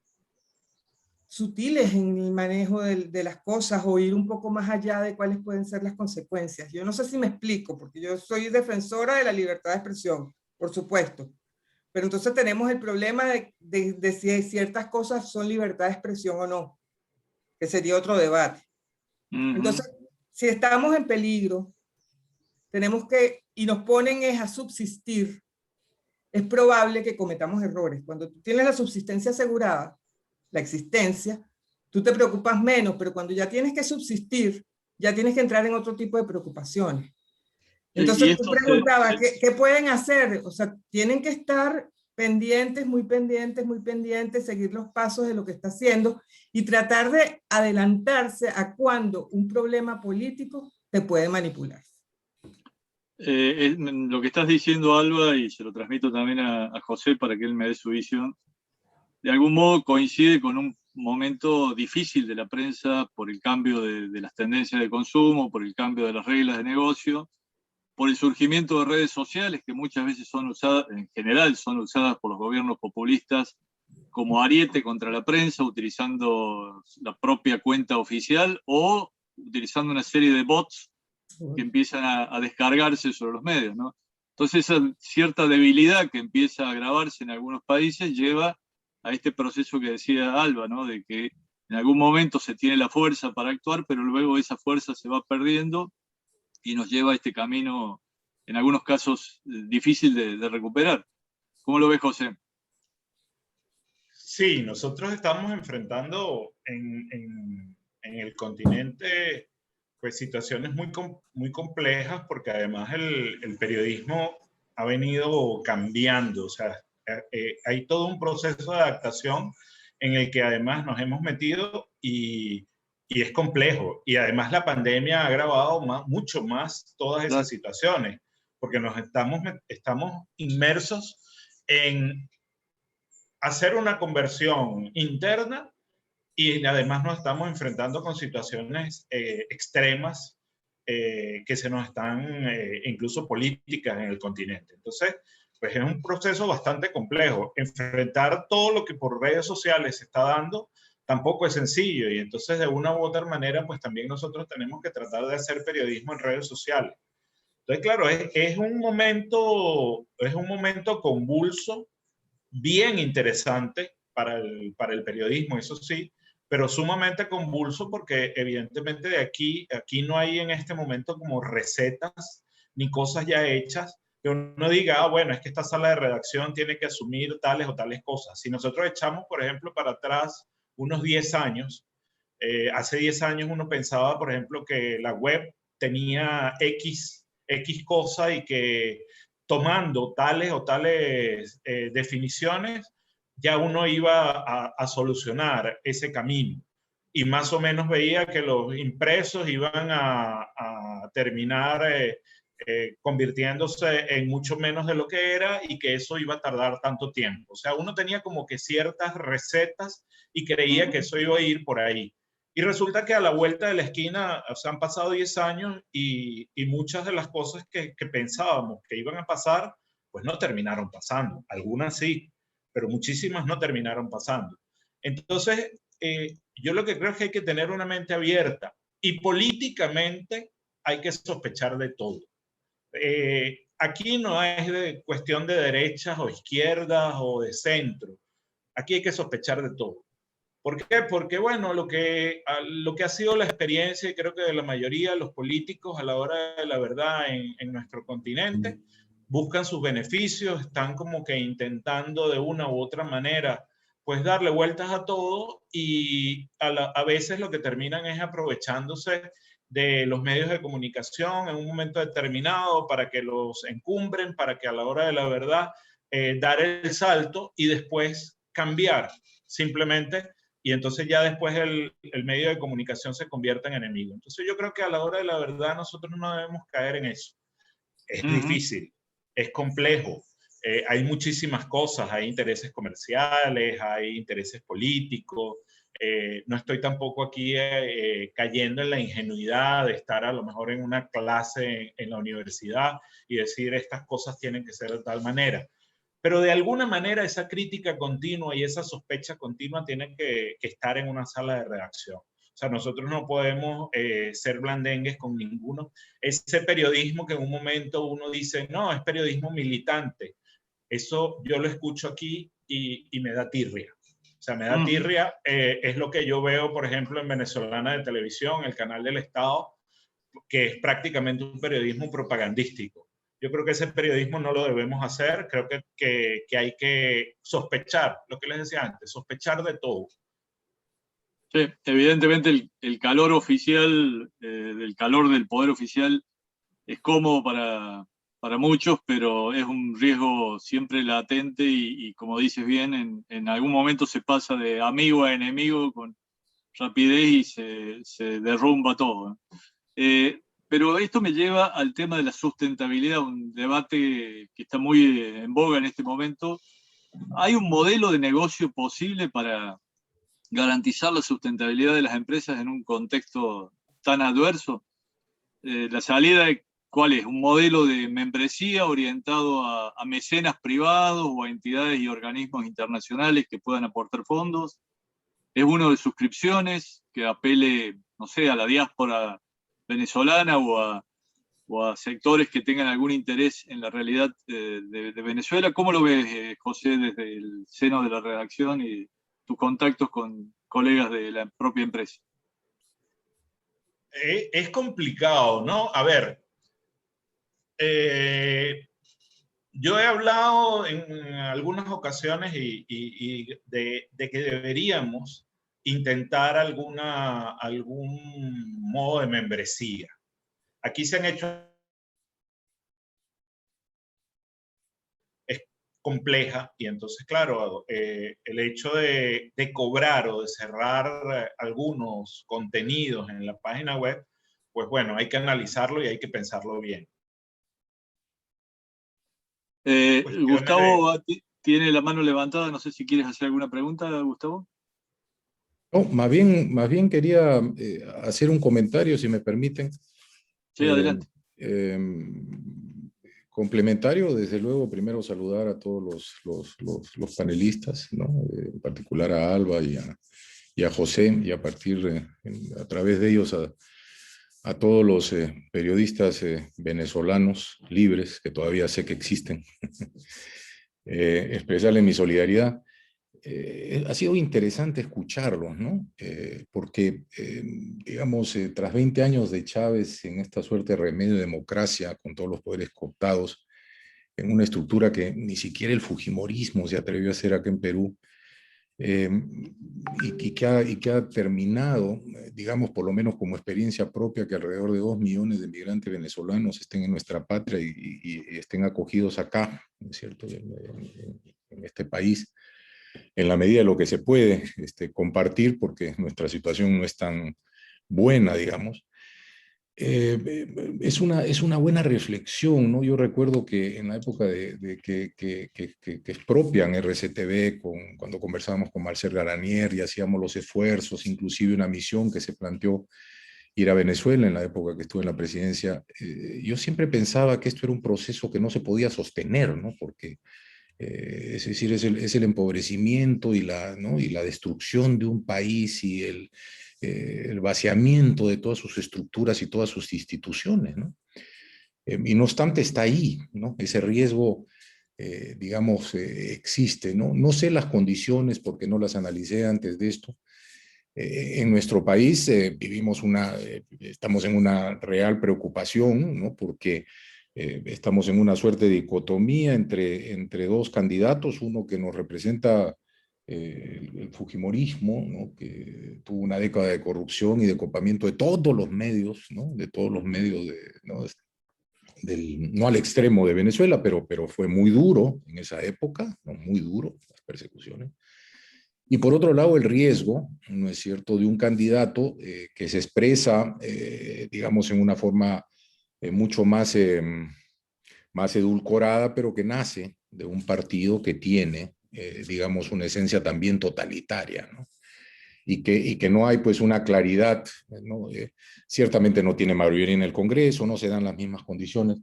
sutiles en el manejo de las cosas, o ir un poco más allá de cuáles pueden ser las consecuencias. Yo no sé si me explico, porque yo soy defensora de la libertad de expresión, por supuesto. Pero entonces tenemos el problema de si ciertas cosas son libertad de expresión o no, que sería otro debate. Entonces, si estamos en peligro, tenemos que, y nos ponen a subsistir, es probable que cometamos errores. Cuando tú tienes la subsistencia asegurada, la existencia, tú te preocupas menos, pero cuando ya tienes que subsistir, ya tienes que entrar en otro tipo de preocupaciones. Entonces tú preguntabas, ¿qué pueden hacer? O sea, tienen que estar pendientes, muy pendientes, seguir los pasos de lo que está haciendo y tratar de adelantarse a cuando un problema político te puede manipular. Lo que estás diciendo, Alba, y se lo transmito también a José para que él me dé su visión, de algún modo coincide con un momento difícil de la prensa por el cambio de las tendencias de consumo, por el cambio de las reglas de negocio, por el surgimiento de redes sociales que muchas veces son usadas, en general son usadas por los gobiernos populistas como ariete contra la prensa, utilizando la propia cuenta oficial o utilizando una serie de bots que empiezan a descargarse sobre los medios, ¿no? Entonces esa cierta debilidad que empieza a agravarse en algunos países lleva a este proceso que decía Alba, ¿no? De que en algún momento se tiene la fuerza para actuar, pero luego esa fuerza se va perdiendo y nos lleva a este camino, en algunos casos, difícil de recuperar. ¿Cómo lo ves, José? Sí, nosotros estamos enfrentando en el continente pues situaciones muy complejas, porque además el periodismo ha venido cambiando. O sea, hay todo un proceso de adaptación en el que además nos hemos metido y Y es complejo. Y además la pandemia ha agravado mucho más todas esas situaciones, porque estamos inmersos en hacer una conversión interna y además nos estamos enfrentando con situaciones extremas que se nos están, incluso políticas en el continente. Entonces, pues es un proceso bastante complejo. Enfrentar todo lo que por redes sociales se está dando tampoco es sencillo, y entonces de una u otra manera, pues también nosotros tenemos que tratar de hacer periodismo en redes sociales. Entonces, claro, es un momento convulso, bien interesante para el periodismo, eso sí, pero sumamente convulso porque evidentemente aquí no hay en este momento como recetas ni cosas ya hechas que uno diga, bueno, es que esta sala de redacción tiene que asumir tales o tales cosas. Si nosotros echamos, por ejemplo, para atrás unos 10 años, hace 10 años uno pensaba, por ejemplo, que la web tenía X cosa y que tomando tales o tales definiciones, ya uno iba a solucionar ese camino. Y más o menos veía que los impresos iban a terminar convirtiéndose en mucho menos de lo que era y que eso iba a tardar tanto tiempo. O sea, uno tenía como que ciertas recetas y creía que eso iba a ir por ahí. Y resulta que a la vuelta de la esquina, o sea, han pasado 10 años y muchas de las cosas que pensábamos que iban a pasar, pues no terminaron pasando. Algunas sí, pero muchísimas no terminaron pasando. Entonces, yo lo que creo es que hay que tener una mente abierta y políticamente hay que sospechar de todo. Aquí no es cuestión de derechas o izquierdas o de centro. Aquí hay que sospechar de todo. ¿Por qué? Porque, bueno, lo que ha sido la experiencia, y creo que de la mayoría de los políticos a la hora de la verdad en nuestro continente, buscan sus beneficios, están como que intentando de una u otra manera, pues darle vueltas a todo, y a veces lo que terminan es aprovechándose de los medios de comunicación en un momento determinado para que los encumbren, para que a la hora de la verdad dar el salto y después cambiar simplemente, y entonces ya después el medio de comunicación se convierte en enemigo. Entonces yo creo que a la hora de la verdad nosotros no debemos caer en eso. Es difícil, es complejo, hay muchísimas cosas, hay intereses comerciales, hay intereses políticos. No estoy tampoco aquí cayendo en la ingenuidad de estar a lo mejor en una clase en la universidad y decir estas cosas tienen que ser de tal manera. Pero de alguna manera esa crítica continua y esa sospecha continua tiene que estar en una sala de redacción. O sea, nosotros no podemos ser blandengues con ninguno. Ese periodismo que en un momento uno dice, no, es periodismo militante. Eso yo lo escucho aquí y me da tirria. O sea, me da tirria. Es lo que yo veo, por ejemplo, en Venezolana de Televisión, el canal del Estado, que es prácticamente un periodismo propagandístico. Yo creo que ese periodismo no lo debemos hacer. Creo que hay que sospechar, lo que les decía antes, sospechar de todo. Sí, evidentemente el calor oficial, el calor del poder oficial es cómodo para muchos, pero es un riesgo siempre latente y como dices bien, en algún momento se pasa de amigo a enemigo con rapidez y se derrumba todo. Pero esto me lleva al tema de la sustentabilidad, un debate que está muy en boga en este momento. ¿Hay un modelo de negocio posible para garantizar la sustentabilidad de las empresas en un contexto tan adverso? La salida, ¿cuál es? ¿Un modelo de membresía orientado a mecenas privados o a entidades y organismos internacionales que puedan aportar fondos? ¿Es uno de suscripciones que apele, no sé, a la diáspora venezolana o a sectores que tengan algún interés en la realidad de Venezuela? ¿Cómo lo ves, José, desde el seno de la redacción y tus contactos con colegas de la propia empresa? Es complicado, ¿no? A ver, yo he hablado en algunas ocasiones de que deberíamos intentar algún modo de membresía. Aquí se han hecho compleja, y entonces, claro, el hecho de cobrar o de cerrar algunos contenidos en la página web, pues bueno, hay que analizarlo y hay que pensarlo bien. Gustavo tiene la mano levantada, no sé si quieres hacer alguna pregunta, Gustavo. No, más bien quería hacer un comentario, si me permiten. Sí, adelante. Complementario, desde luego, primero saludar a todos los panelistas, ¿no? En particular a Alba y a José, y a partir, a través de ellos, a todos los periodistas venezolanos libres, que todavía sé que existen, expresarles mi solidaridad. Ha sido interesante escucharlos, ¿no? Porque, digamos, tras 20 años de Chávez en esta suerte de remedio de democracia, con todos los poderes cooptados, en una estructura que ni siquiera el fujimorismo se atrevió a hacer acá en Perú, y que ha terminado, digamos, por lo menos como experiencia propia, que alrededor de 2 millones de migrantes venezolanos estén en nuestra patria y estén acogidos acá, ¿no es cierto?, en este país, en la medida de lo que se puede compartir, porque nuestra situación no es tan buena, digamos. Es una buena reflexión, ¿no? Yo recuerdo que en la época que expropian RCTV, cuando conversábamos con Marcel Garanier y hacíamos los esfuerzos, inclusive una misión que se planteó ir a Venezuela en la época que estuve en la presidencia, yo siempre pensaba que esto era un proceso que no se podía sostener, ¿no? Porque es decir, es el empobrecimiento ¿no? y la destrucción de un país y el vaciamiento de todas sus estructuras y todas sus instituciones, ¿no? Y no obstante está ahí, ¿no? Ese riesgo, digamos, existe, ¿no? No sé las condiciones porque no las analicé antes de esto. En nuestro país estamos en una real preocupación, ¿no? Porque estamos en una suerte de dicotomía entre dos candidatos, uno que nos representa el fujimorismo, ¿no? Que tuvo una década de corrupción y de copamiento de todos los medios, ¿no? De todos los medios, ¿no? No al extremo de Venezuela, pero fue muy duro en esa época, ¿no? Muy duro las persecuciones. Y por otro lado, el riesgo, ¿no es cierto?, de un candidato que se expresa, digamos, en una forma mucho más edulcorada, pero que nace de un partido que tiene, digamos, una esencia también totalitaria, ¿no? Y que no hay, pues, una claridad, ¿no? Ciertamente no tiene mayoría en el Congreso, no se dan las mismas condiciones,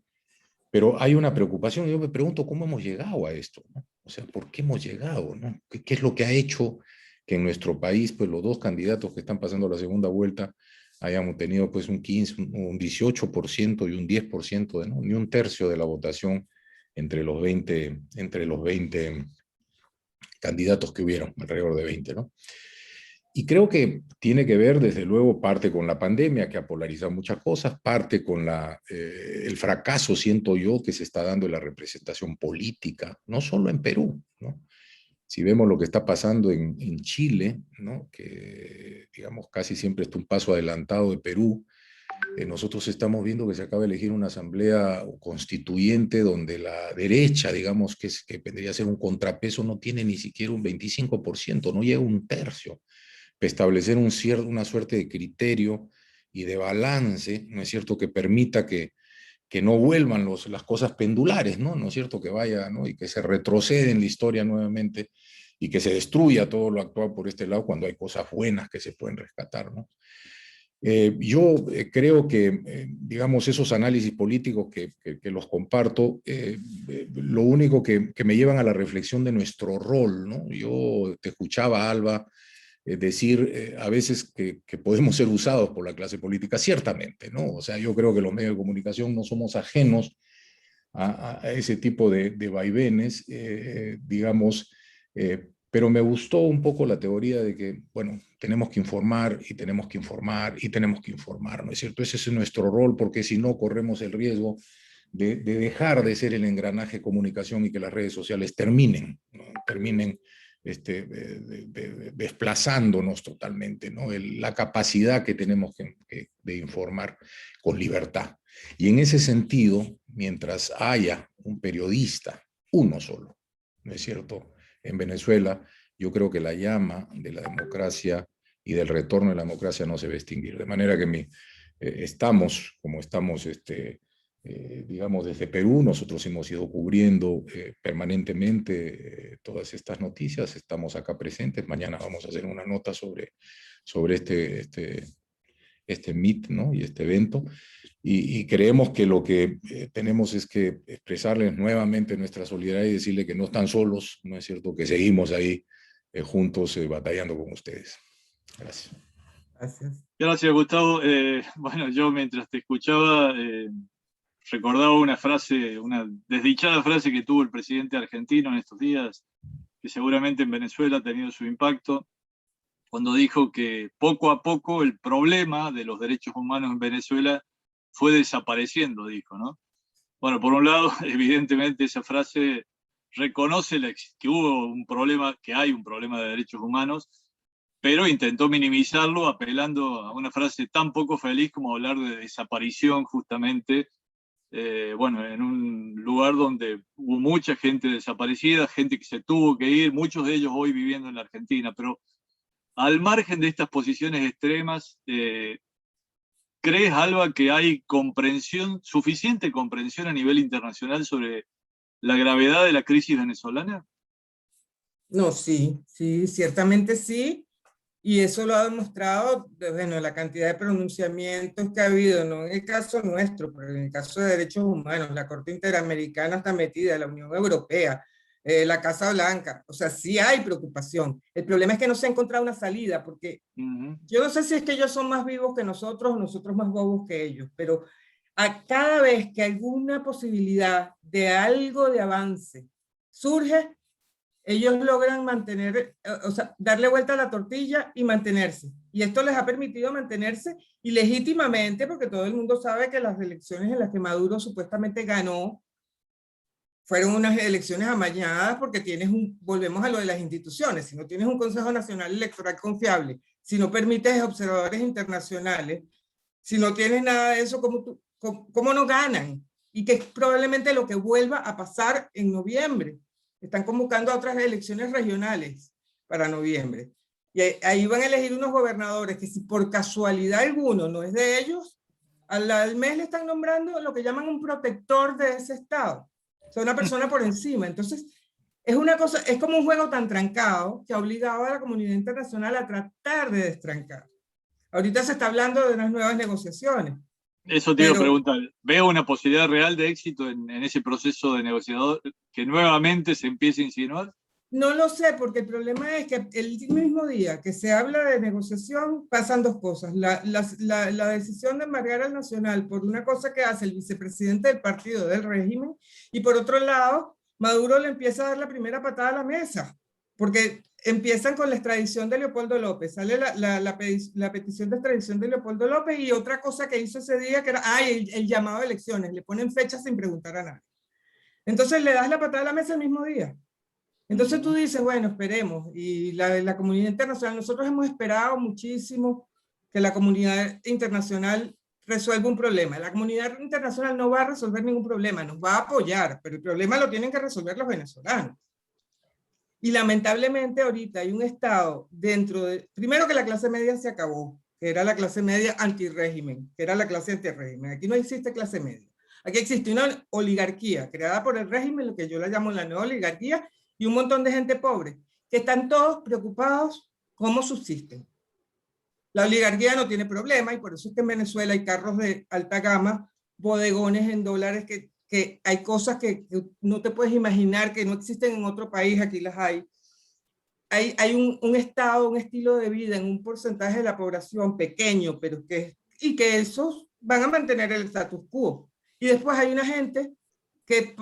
pero hay una preocupación. Yo me pregunto cómo hemos llegado a esto, ¿no? O sea, ¿por qué hemos llegado, ¿no? ¿Qué es lo que ha hecho que en nuestro país, pues, los dos candidatos que están pasando la segunda vuelta hayamos tenido, pues, un 15, un 18% y un 10%, ¿no? Ni un tercio de la votación entre los 20 candidatos que hubieron, alrededor de 20, ¿no? Y creo que tiene que ver, desde luego, parte con la pandemia, que ha polarizado muchas cosas, parte con el fracaso, siento yo, que se está dando en la representación política, no solo en Perú, ¿no? Si vemos lo que está pasando en Chile, ¿no? Que, digamos, casi siempre está un paso adelantado de Perú, nosotros estamos viendo que se acaba de elegir una asamblea constituyente donde la derecha, digamos, que vendría a ser un contrapeso, no tiene ni siquiera un 25%, no llega a un tercio. Establecer una suerte de criterio y de balance, ¿no es cierto?, que permita que no vuelvan las cosas pendulares, ¿no? ¿No es cierto?, que vaya, ¿no? Y que se retrocede en la historia nuevamente y que se destruya todo lo actual por este lado cuando hay cosas buenas que se pueden rescatar, ¿no? Yo creo que, digamos, esos análisis políticos que los comparto, lo único que me llevan a la reflexión de nuestro rol, ¿no? Yo te escuchaba, Alba, decir a veces que podemos ser usados por la clase política, ciertamente, ¿no? O sea, yo creo que los medios de comunicación no somos ajenos a ese tipo de vaivenes, digamos, pero me gustó un poco la teoría de que, bueno, tenemos que informar y tenemos que informar y tenemos que informar, ¿no es cierto? Ese es nuestro rol, porque si no corremos el riesgo de dejar de ser el engranaje de comunicación y que las redes sociales terminen, ¿no? Terminen desplazándonos totalmente, ¿no? La capacidad que tenemos de informar con libertad. Y en ese sentido, mientras haya un periodista, uno solo, ¿no es cierto?, en Venezuela, yo creo que la llama de la democracia y del retorno de la democracia no se va a extinguir. De manera que estamos, como estamos, digamos, desde Perú, nosotros hemos ido cubriendo permanentemente todas estas noticias, estamos acá presentes, mañana vamos a hacer una nota sobre este meet, ¿no?, y este evento, y creemos que lo que tenemos es que expresarles nuevamente nuestra solidaridad y decirle que no están solos, ¿no es cierto?, que seguimos ahí juntos batallando con ustedes. Gracias. Gracias. Gracias, Gustavo. Bueno, yo mientras te escuchaba recordaba una frase, una desdichada frase que tuvo el presidente argentino en estos días, que seguramente en Venezuela ha tenido su impacto, cuando dijo que poco a poco el problema de los derechos humanos en Venezuela fue desapareciendo, dijo, ¿no? Bueno, por un lado, evidentemente esa frase reconoce que hubo un problema, que hay un problema de derechos humanos, pero intentó minimizarlo apelando a una frase tan poco feliz como hablar de desaparición justamente, bueno, en un lugar donde hubo mucha gente desaparecida, gente que se tuvo que ir, muchos de ellos hoy viviendo en la Argentina, pero al margen de estas posiciones extremas, ¿crees, Alba, que hay suficiente comprensión a nivel internacional sobre la gravedad de la crisis venezolana? No, sí, ciertamente sí. Y eso lo ha demostrado, bueno, la cantidad de pronunciamientos que ha habido, no en el caso nuestro, pero en el caso de derechos humanos, la Corte Interamericana está metida, la Unión Europea, la Casa Blanca, o sea, sí hay preocupación. El problema es que no se ha encontrado una salida, porque yo no sé si es que ellos son más vivos que nosotros o nosotros más bobos que ellos, pero a cada vez que alguna posibilidad de algo de avance surge, ellos logran mantener, o sea, darle vuelta a la tortilla y mantenerse. Y esto les ha permitido mantenerse y legítimamente, porque todo el mundo sabe que las elecciones en las que Maduro supuestamente ganó fueron unas elecciones amañadas porque volvemos a lo de las instituciones, si no tienes un Consejo Nacional Electoral confiable, si no permites observadores internacionales, si no tienes nada de eso, ¿cómo no ganan? Y que es probablemente lo que vuelva a pasar en noviembre. Están convocando a otras elecciones regionales para noviembre. Y ahí van a elegir unos gobernadores que si por casualidad alguno no es de ellos, al mes le están nombrando lo que llaman un protector de ese estado. O sea, una persona por encima. Entonces, es una cosa, es como un juego tan trancado que ha obligado a la comunidad internacional a tratar de destrancar. Ahorita se está hablando de unas nuevas negociaciones. Eso te iba a preguntar. ¿Veo una posibilidad real de éxito en ese proceso de negociador que nuevamente se empiece a insinuar? No lo sé, porque el problema es que el mismo día que se habla de negociación pasan dos cosas. La decisión de embargar al Nacional por una cosa que hace el vicepresidente del partido del régimen, y por otro lado, Maduro le empieza a dar la primera patada a la mesa, porque empiezan con la extradición de Leopoldo López, sale la petición de extradición de Leopoldo López y otra cosa que hizo ese día que era el llamado a elecciones, le ponen fechas sin preguntar a nadie. Entonces le das la patada a la mesa el mismo día. Entonces tú dices, bueno, esperemos, y la comunidad internacional, nosotros hemos esperado muchísimo que la comunidad internacional resuelva un problema. La comunidad internacional no va a resolver ningún problema, nos va a apoyar, pero el problema lo tienen que resolver los venezolanos. Y lamentablemente ahorita hay un estado primero que la clase media se acabó, que era la clase media antirrégimen, que era la clase antirrégimen. Aquí no existe clase media. Aquí existe una oligarquía creada por el régimen, lo que yo la llamo la nueva oligarquía, y un montón de gente pobre, que están todos preocupados cómo subsisten. La oligarquía no tiene problema, y por eso es que en Venezuela hay carros de alta gama, bodegones en dólares, que hay cosas que no te puedes imaginar, que no existen en otro país, aquí las hay. Hay un estado, un estilo de vida en un porcentaje de la población pequeño, pero que esos van a mantener el status quo. Y después hay una gente que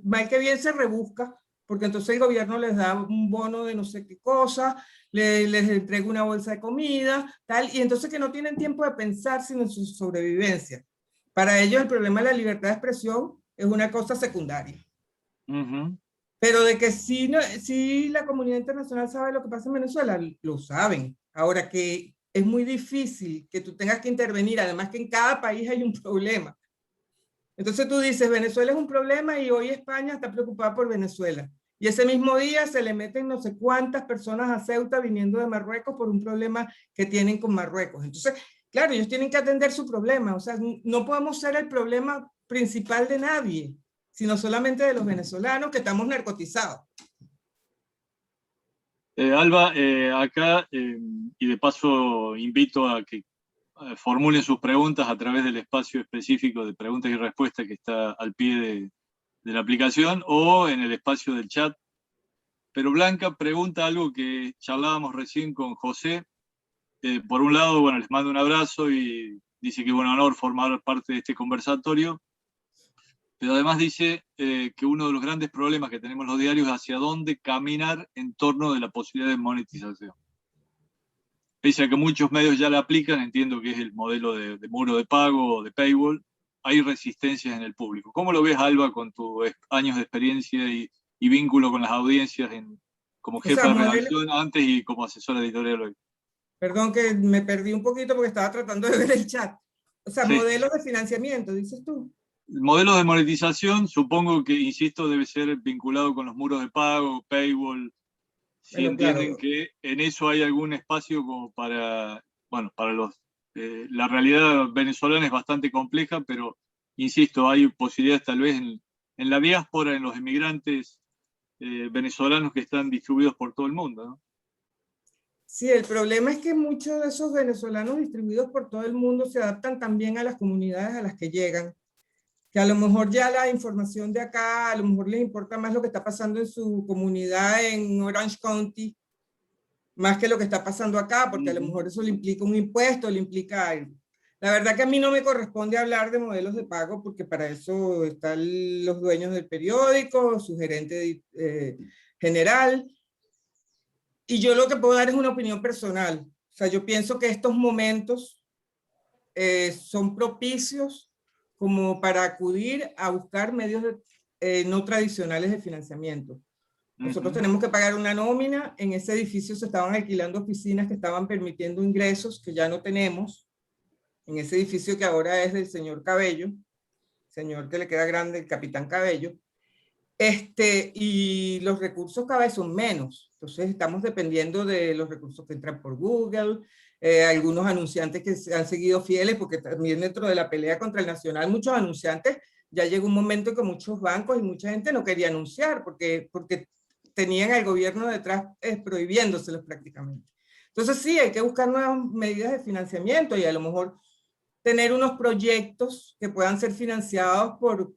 mal que bien se rebusca, porque entonces el gobierno les da un bono de no sé qué cosa, les entrega una bolsa de comida, tal, y entonces que no tienen tiempo de pensar sino en su sobrevivencia. Para ellos el problema de la libertad de expresión es una cosa secundaria. Pero de que sí la comunidad internacional sabe lo que pasa en Venezuela, lo saben. Ahora que es muy difícil que tú tengas que intervenir, además que en cada país hay un problema. Entonces tú dices, Venezuela es un problema y hoy España está preocupada por Venezuela. Y ese mismo día se le meten no sé cuántas personas a Ceuta viniendo de Marruecos por un problema que tienen con Marruecos. Entonces, claro, ellos tienen que atender su problema. O sea, no podemos ser el problema principal de nadie, sino solamente de los venezolanos que estamos narcotizados. Alba, acá, y de paso invito a que formulen sus preguntas a través del espacio específico de preguntas y respuestas que está al pie de la aplicación o en el espacio del chat. Pero Blanca pregunta algo que charlábamos recién con José. Por un lado, bueno, les mando un abrazo y dice que es un honor formar parte de este conversatorio. Pero además dice que uno de los grandes problemas que tenemos los diarios es hacia dónde caminar en torno de la posibilidad de monetización. Pese a que muchos medios ya la aplican, entiendo que es el modelo de muro de pago o de paywall, hay resistencias en el público. ¿Cómo lo ves, Alba, con tus años de experiencia y vínculo con las audiencias como jefa de redacción antes y como asesora editorial hoy? Perdón que me perdí un poquito porque estaba tratando de ver el chat. O sea, Sí. Modelos de financiamiento, dices tú. Modelos de monetización, supongo que, insisto, debe ser vinculado con los muros de pago, paywall. Si Bueno, entienden claro. que en eso hay algún espacio como para, bueno, para los... la realidad venezolana es bastante compleja, pero, insisto, hay posibilidades tal vez en la diáspora, en los inmigrantes venezolanos que están distribuidos por todo el mundo, ¿no? Sí, el problema es que muchos de esos venezolanos distribuidos por todo el mundo se adaptan también a las comunidades a las que llegan, que a lo mejor ya la información de acá, a lo mejor les importa más lo que está pasando en su comunidad en Orange County, más que lo que está pasando acá, porque a lo mejor eso le implica un impuesto, le implica algo. La verdad que a mí no me corresponde hablar de modelos de pago, porque para eso están los dueños del periódico, su gerente general, y yo lo que puedo dar es una opinión personal. O sea, yo pienso que estos momentos son propicios como para acudir a buscar medios no tradicionales de financiamiento. Nosotros tenemos que pagar una nómina. En ese edificio se estaban alquilando oficinas que estaban permitiendo ingresos que ya no tenemos. En ese edificio que ahora es del señor Cabello, señor que le queda grande, el capitán Cabello. Y los recursos cada vez son menos. Entonces estamos dependiendo de los recursos que entran por Google, algunos anunciantes que se han seguido fieles, porque también dentro de la pelea contra el Nacional, muchos anunciantes, ya llegó un momento en que muchos bancos y mucha gente no quería anunciar, porque tenían al gobierno detrás prohibiéndoselos prácticamente. Entonces sí, hay que buscar nuevas medidas de financiamiento y a lo mejor tener unos proyectos que puedan ser financiados por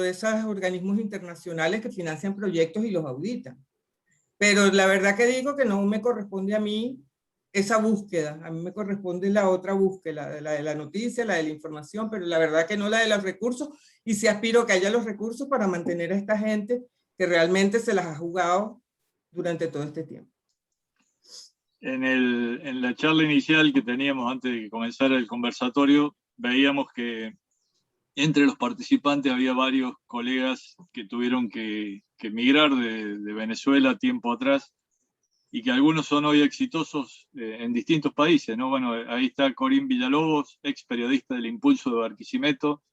esos organismos internacionales que financian proyectos y los auditan. Pero la verdad que digo que no me corresponde a mí esa búsqueda, a mí me corresponde la otra búsqueda, la de la noticia, la de la información, pero la verdad que no la de los recursos, y sí aspiro que haya los recursos para mantener a esta gente que realmente se las ha jugado durante todo este tiempo. En la charla inicial que teníamos antes de que comenzara el conversatorio, veíamos que entre los participantes había varios colegas que tuvieron que emigrar de Venezuela tiempo atrás y que algunos son hoy exitosos en distintos países, ¿no? Bueno, ahí está Corín Villalobos, ex periodista del Impulso de Barquisimeto,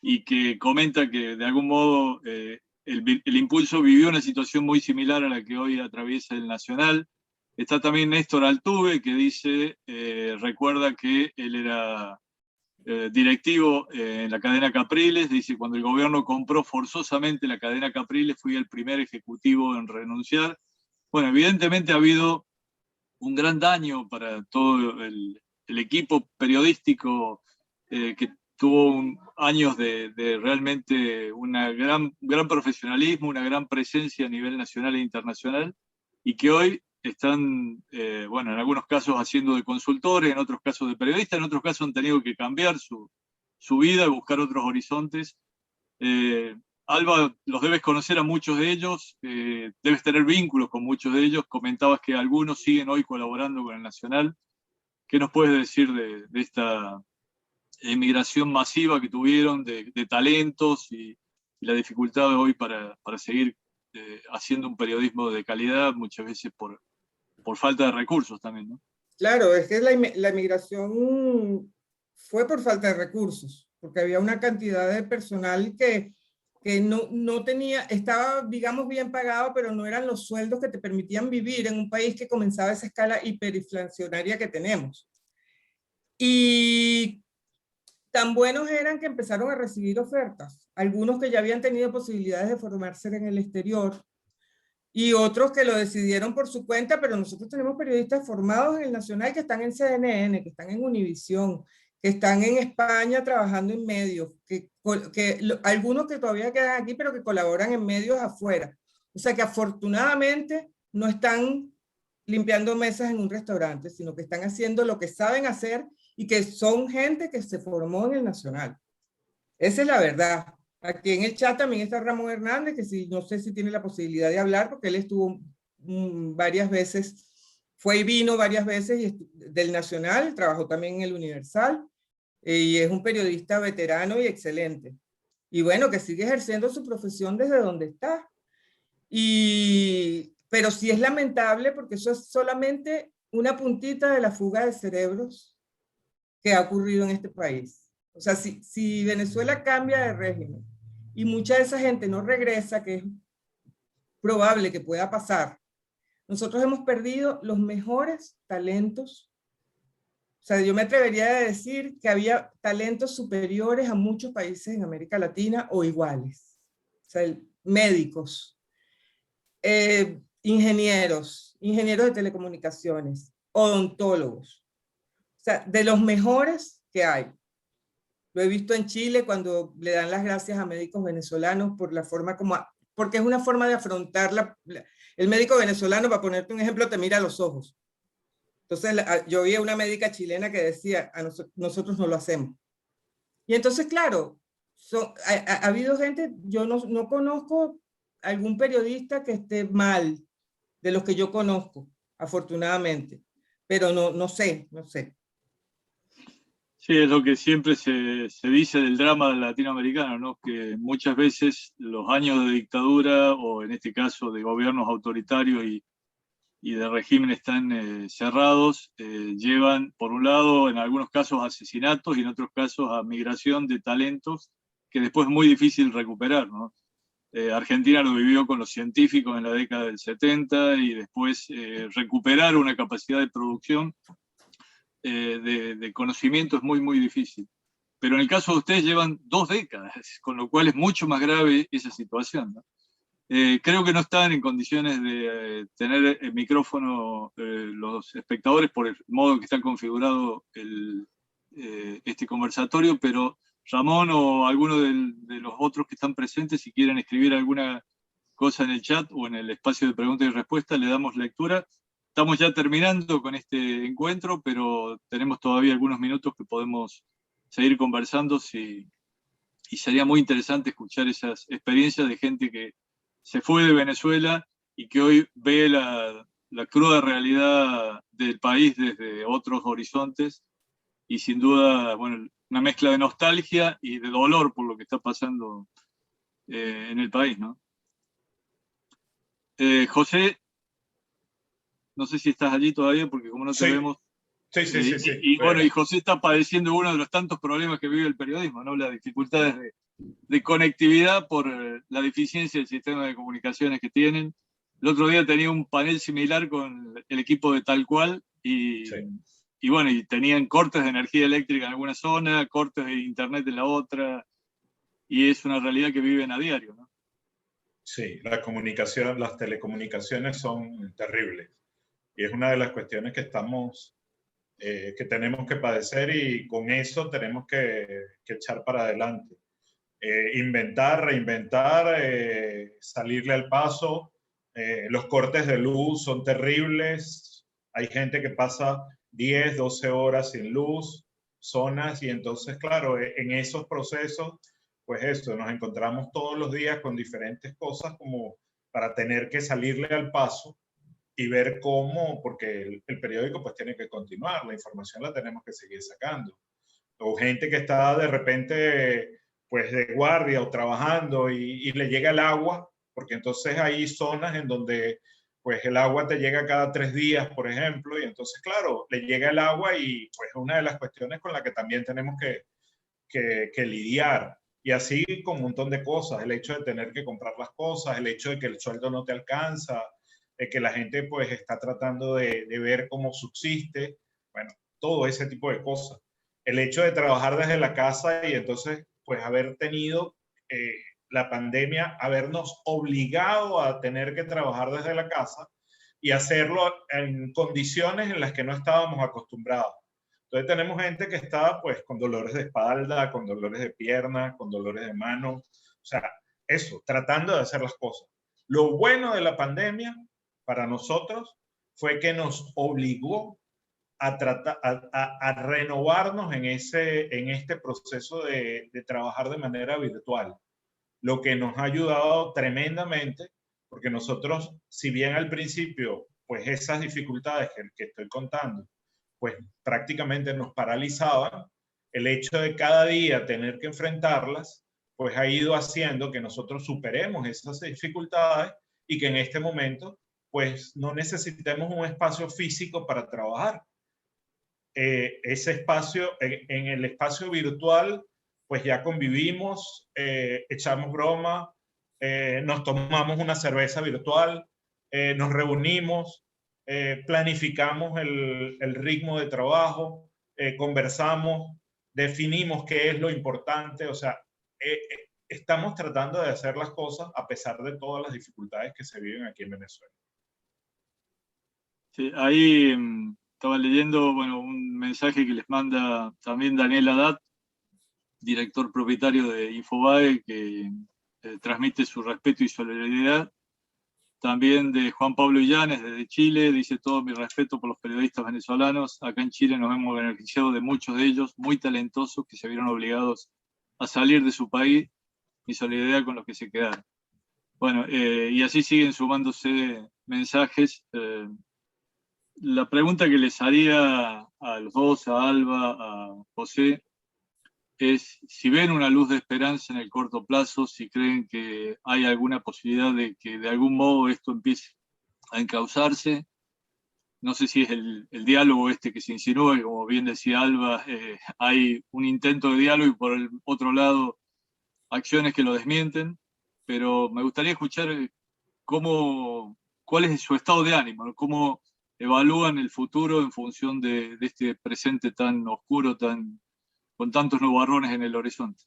y que comenta que de algún modo el Impulso vivió una situación muy similar a la que hoy atraviesa el Nacional. Está también Néstor Altuve, que dice, recuerda que él era directivo en la cadena Capriles, dice, cuando el gobierno compró forzosamente la cadena Capriles, fui el primer ejecutivo en renunciar. Bueno, evidentemente ha habido un gran daño para todo el equipo periodístico que tuvo años de realmente un gran profesionalismo, una gran presencia a nivel nacional e internacional, y que hoy están, bueno, en algunos casos haciendo de consultores, en otros casos de periodistas, en otros casos han tenido que cambiar su vida y buscar otros horizontes. Alba, los debes conocer a muchos de ellos, debes tener vínculos con muchos de ellos, comentabas que algunos siguen hoy colaborando con el Nacional. ¿Qué nos puedes decir de esta emigración masiva que tuvieron de talentos y la dificultad de hoy para seguir haciendo un periodismo de calidad, muchas veces por falta de recursos también, ¿no? Claro, es que la emigración fue por falta de recursos, porque había una cantidad de personal que que no tenía, estaba, digamos, bien pagado, pero no eran los sueldos que te permitían vivir en un país que comenzaba esa escala hiperinflacionaria que tenemos. Y tan buenos eran que empezaron a recibir ofertas. Algunos que ya habían tenido posibilidades de formarse en el exterior y otros que lo decidieron por su cuenta, pero nosotros tenemos periodistas formados en el Nacional que están en CNN, que están en Univisión, que están en España trabajando en medios, algunos que todavía quedan aquí, pero que colaboran en medios afuera. O sea que afortunadamente no están limpiando mesas en un restaurante, sino que están haciendo lo que saben hacer y que son gente que se formó en el Nacional. Esa es la verdad. Aquí en el chat también está Ramón Hernández, que no sé si tiene la posibilidad de hablar, porque él estuvo varias veces, fue y vino varias veces del Nacional, trabajó también en el Universal, y es un periodista veterano y excelente. Y bueno, que sigue ejerciendo su profesión desde donde está. Pero sí es lamentable porque eso es solamente una puntita de la fuga de cerebros que ha ocurrido en este país. O sea, si Venezuela cambia de régimen y mucha de esa gente no regresa, que es probable que pueda pasar, nosotros hemos perdido los mejores talentos. O sea, yo me atrevería a decir que había talentos superiores a muchos países en América Latina o iguales. O sea, médicos, ingenieros de telecomunicaciones, odontólogos. O sea, de los mejores que hay. Lo he visto en Chile cuando le dan las gracias a médicos venezolanos por la forma porque es una forma de afrontar el médico venezolano, para ponerte un ejemplo, te mira a los ojos. Entonces yo vi a una médica chilena que decía, nosotros no lo hacemos. Y entonces, claro, ha habido gente, yo no conozco algún periodista que esté mal, de los que yo conozco, afortunadamente, pero no sé. Sí, es lo que siempre se dice del drama latinoamericano, ¿no? Que muchas veces los años de dictadura, o en este caso de gobiernos autoritarios y de regímenes tan cerrados, llevan, por un lado, en algunos casos a asesinatos y en otros casos a migración de talentos que después es muy difícil recuperar, ¿no? Argentina lo vivió con los científicos en la década del 70 y después recuperar una capacidad de producción de conocimiento es muy, muy difícil. Pero en el caso de ustedes llevan 2 décadas, con lo cual es mucho más grave esa situación, ¿no? Creo que no están en condiciones de tener el micrófono los espectadores por el modo en que está configurado este conversatorio, pero Ramón o alguno de los otros que están presentes, si quieren escribir alguna cosa en el chat o en el espacio de preguntas y respuestas, le damos lectura. Estamos ya terminando con este encuentro, pero tenemos todavía algunos minutos que podemos seguir conversando y sería muy interesante escuchar esas experiencias de gente que se fue de Venezuela y que hoy ve la cruda realidad del país desde otros horizontes y sin duda, bueno, una mezcla de nostalgia y de dolor por lo que está pasando en el país, ¿no? José, no sé si estás allí todavía, porque como no te vemos... Sí. Y bueno, y José está padeciendo uno de los tantos problemas que vive el periodismo, ¿no? Las dificultades de conectividad por la deficiencia del sistema de comunicaciones que tienen. El otro día tenía un panel similar con el equipo de Tal Cual y bueno, y tenían cortes de energía eléctrica en alguna zona, cortes de internet en la otra, y es una realidad que viven a diario, ¿no? Sí, las telecomunicaciones son terribles. Y es una de las cuestiones que tenemos que padecer, y con eso tenemos que echar para adelante. Inventar, reinventar, salirle al paso. Los cortes de luz son terribles. Hay gente que pasa 10, 12 horas sin luz, zonas, y entonces, claro, en esos procesos, pues eso, nos encontramos todos los días con diferentes cosas como para tener que salirle al paso y ver cómo, porque el periódico pues tiene que continuar, la información la tenemos que seguir sacando. O gente que está de repente pues de guardia o trabajando y le llega el agua, porque entonces hay zonas en donde pues el agua te llega cada 3 días, por ejemplo, y entonces, claro, le llega el agua y pues es una de las cuestiones con la que también tenemos que lidiar. Y así con un montón de cosas, el hecho de tener que comprar las cosas, el hecho de que el sueldo no te alcanza, de que la gente pues está tratando de ver cómo subsiste, bueno, todo ese tipo de cosas. El hecho de trabajar desde la casa y entonces pues haber tenido la pandemia, habernos obligado a tener que trabajar desde la casa y hacerlo en condiciones en las que no estábamos acostumbrados. Entonces tenemos gente que está pues con dolores de espalda, con dolores de pierna, con dolores de mano, o sea, eso, tratando de hacer las cosas. Lo bueno de la pandemia para nosotros fue que nos obligó a renovarnos en este proceso de trabajar de manera virtual, lo que nos ha ayudado tremendamente, porque nosotros, si bien al principio, pues esas dificultades que estoy contando, pues prácticamente nos paralizaban, el hecho de cada día tener que enfrentarlas, pues ha ido haciendo que nosotros superemos esas dificultades y que en este momento, pues no necesitemos un espacio físico para trabajar. Ese espacio, en el espacio virtual, pues ya convivimos, echamos broma, nos tomamos una cerveza virtual, nos reunimos, planificamos el ritmo de trabajo, conversamos, definimos qué es lo importante, o sea, estamos tratando de hacer las cosas a pesar de todas las dificultades que se viven aquí en Venezuela. Sí, ahí estaba leyendo, bueno, un mensaje que les manda también Daniel Haddad, director propietario de Infobae, que transmite su respeto y solidaridad. También de Juan Pablo Illanes, desde Chile, dice: todo mi respeto por los periodistas venezolanos. Acá en Chile nos hemos beneficiado de muchos de ellos, muy talentosos, que se vieron obligados a salir de su país. Mi solidaridad con los que se quedaron. Bueno, y así siguen sumándose mensajes. La pregunta que les haría a los dos, a Alba, a José, es si ven una luz de esperanza en el corto plazo, si creen que hay alguna posibilidad de que de algún modo esto empiece a encauzarse. No sé si es el diálogo este que se insinúa, y como bien decía Alba, hay un intento de diálogo y por el otro lado acciones que lo desmienten, pero me gustaría escuchar cuál es su estado de ánimo, ¿no? Cómo evalúan el futuro en función de este presente tan oscuro, con tantos nubarrones en el horizonte.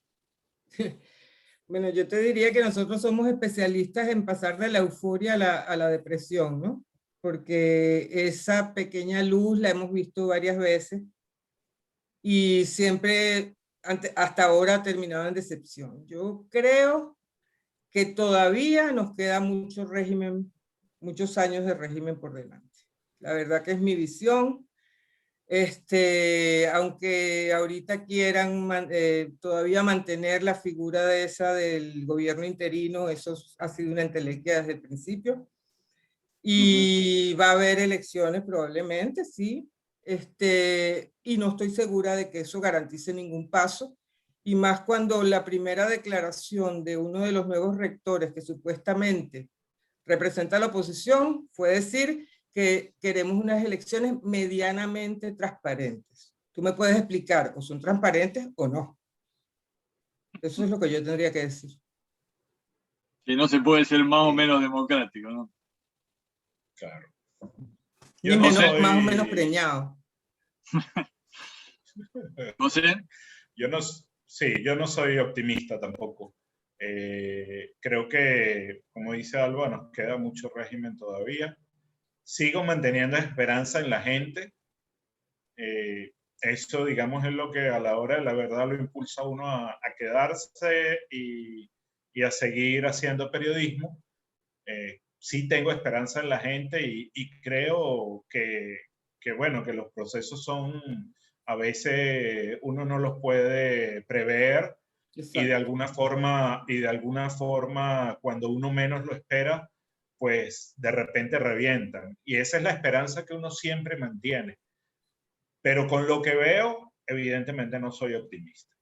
Bueno, yo te diría que nosotros somos especialistas en pasar de la euforia a la depresión, ¿no? Porque esa pequeña luz la hemos visto varias veces y siempre, hasta ahora, ha terminado en decepción. Yo creo que todavía nos queda mucho régimen, muchos años de régimen por delante. La verdad que es mi visión. Aunque ahorita quieran todavía mantener la figura del gobierno interino, eso ha sido una entelequia desde el principio. Y va a haber elecciones probablemente, sí. Y no estoy segura de que eso garantice ningún paso. Y más cuando la primera declaración de uno de los nuevos rectores que supuestamente representa a la oposición fue decir que queremos unas elecciones medianamente transparentes. Tú me puedes explicar, o son transparentes o no. Eso es lo que yo tendría que decir. Que no se puede ser más o menos democrático, ¿no? Claro. Ni más o menos preñado. ¿No sé? Yo no soy optimista tampoco. Creo que, como dice Alba, nos queda mucho régimen todavía. Sigo manteniendo esperanza en la gente. Eso, digamos, es lo que a la hora de la verdad lo impulsa a uno a quedarse y a seguir haciendo periodismo. Sí tengo esperanza en la gente y creo que los procesos son, a veces uno no los puede prever. Exacto. Y de alguna forma, cuando uno menos lo espera, pues de repente revientan. Y esa es la esperanza que uno siempre mantiene. Pero con lo que veo, evidentemente no soy optimista.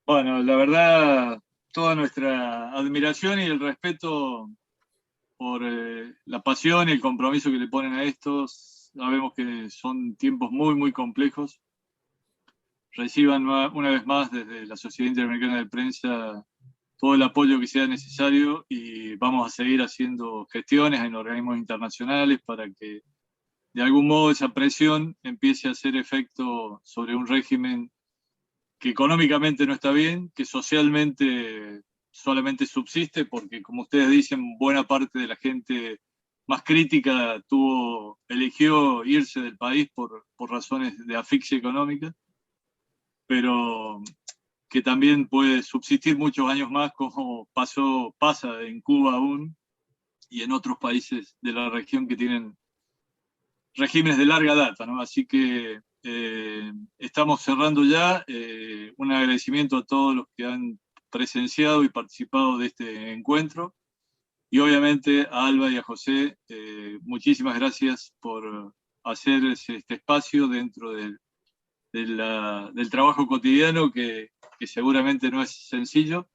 Bueno, la verdad, toda nuestra admiración y el respeto por la pasión y el compromiso que le ponen a estos. Sabemos que son tiempos muy, muy complejos. reciban una vez más desde la Sociedad Interamericana de Prensa todo el apoyo que sea necesario, y vamos a seguir haciendo gestiones en organismos internacionales para que de algún modo esa presión empiece a hacer efecto sobre un régimen que económicamente no está bien, que socialmente solamente subsiste, porque como ustedes dicen, buena parte de la gente más crítica eligió irse del país por razones de asfixia económica, pero que también puede subsistir muchos años más, como pasa en Cuba aún, y en otros países de la región que tienen regímenes de larga data, ¿no? Así que estamos cerrando ya. Un agradecimiento a todos los que han presenciado y participado de este encuentro, y obviamente a Alba y a José, muchísimas gracias por hacer este espacio dentro del trabajo cotidiano que seguramente no es sencillo.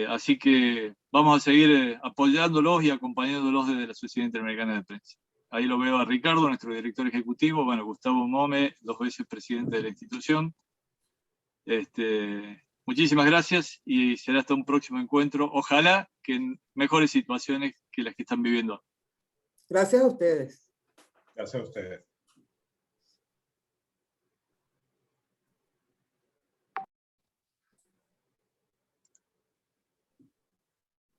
Así que vamos a seguir apoyándolos y acompañándolos desde la Sociedad Interamericana de Prensa. Ahí lo veo a Ricardo, nuestro director ejecutivo, bueno, Gustavo Mome, 2 veces presidente de la institución. Muchísimas gracias y será hasta un próximo encuentro. Ojalá que en mejores situaciones que las que están viviendo. Gracias a ustedes. Gracias a ustedes.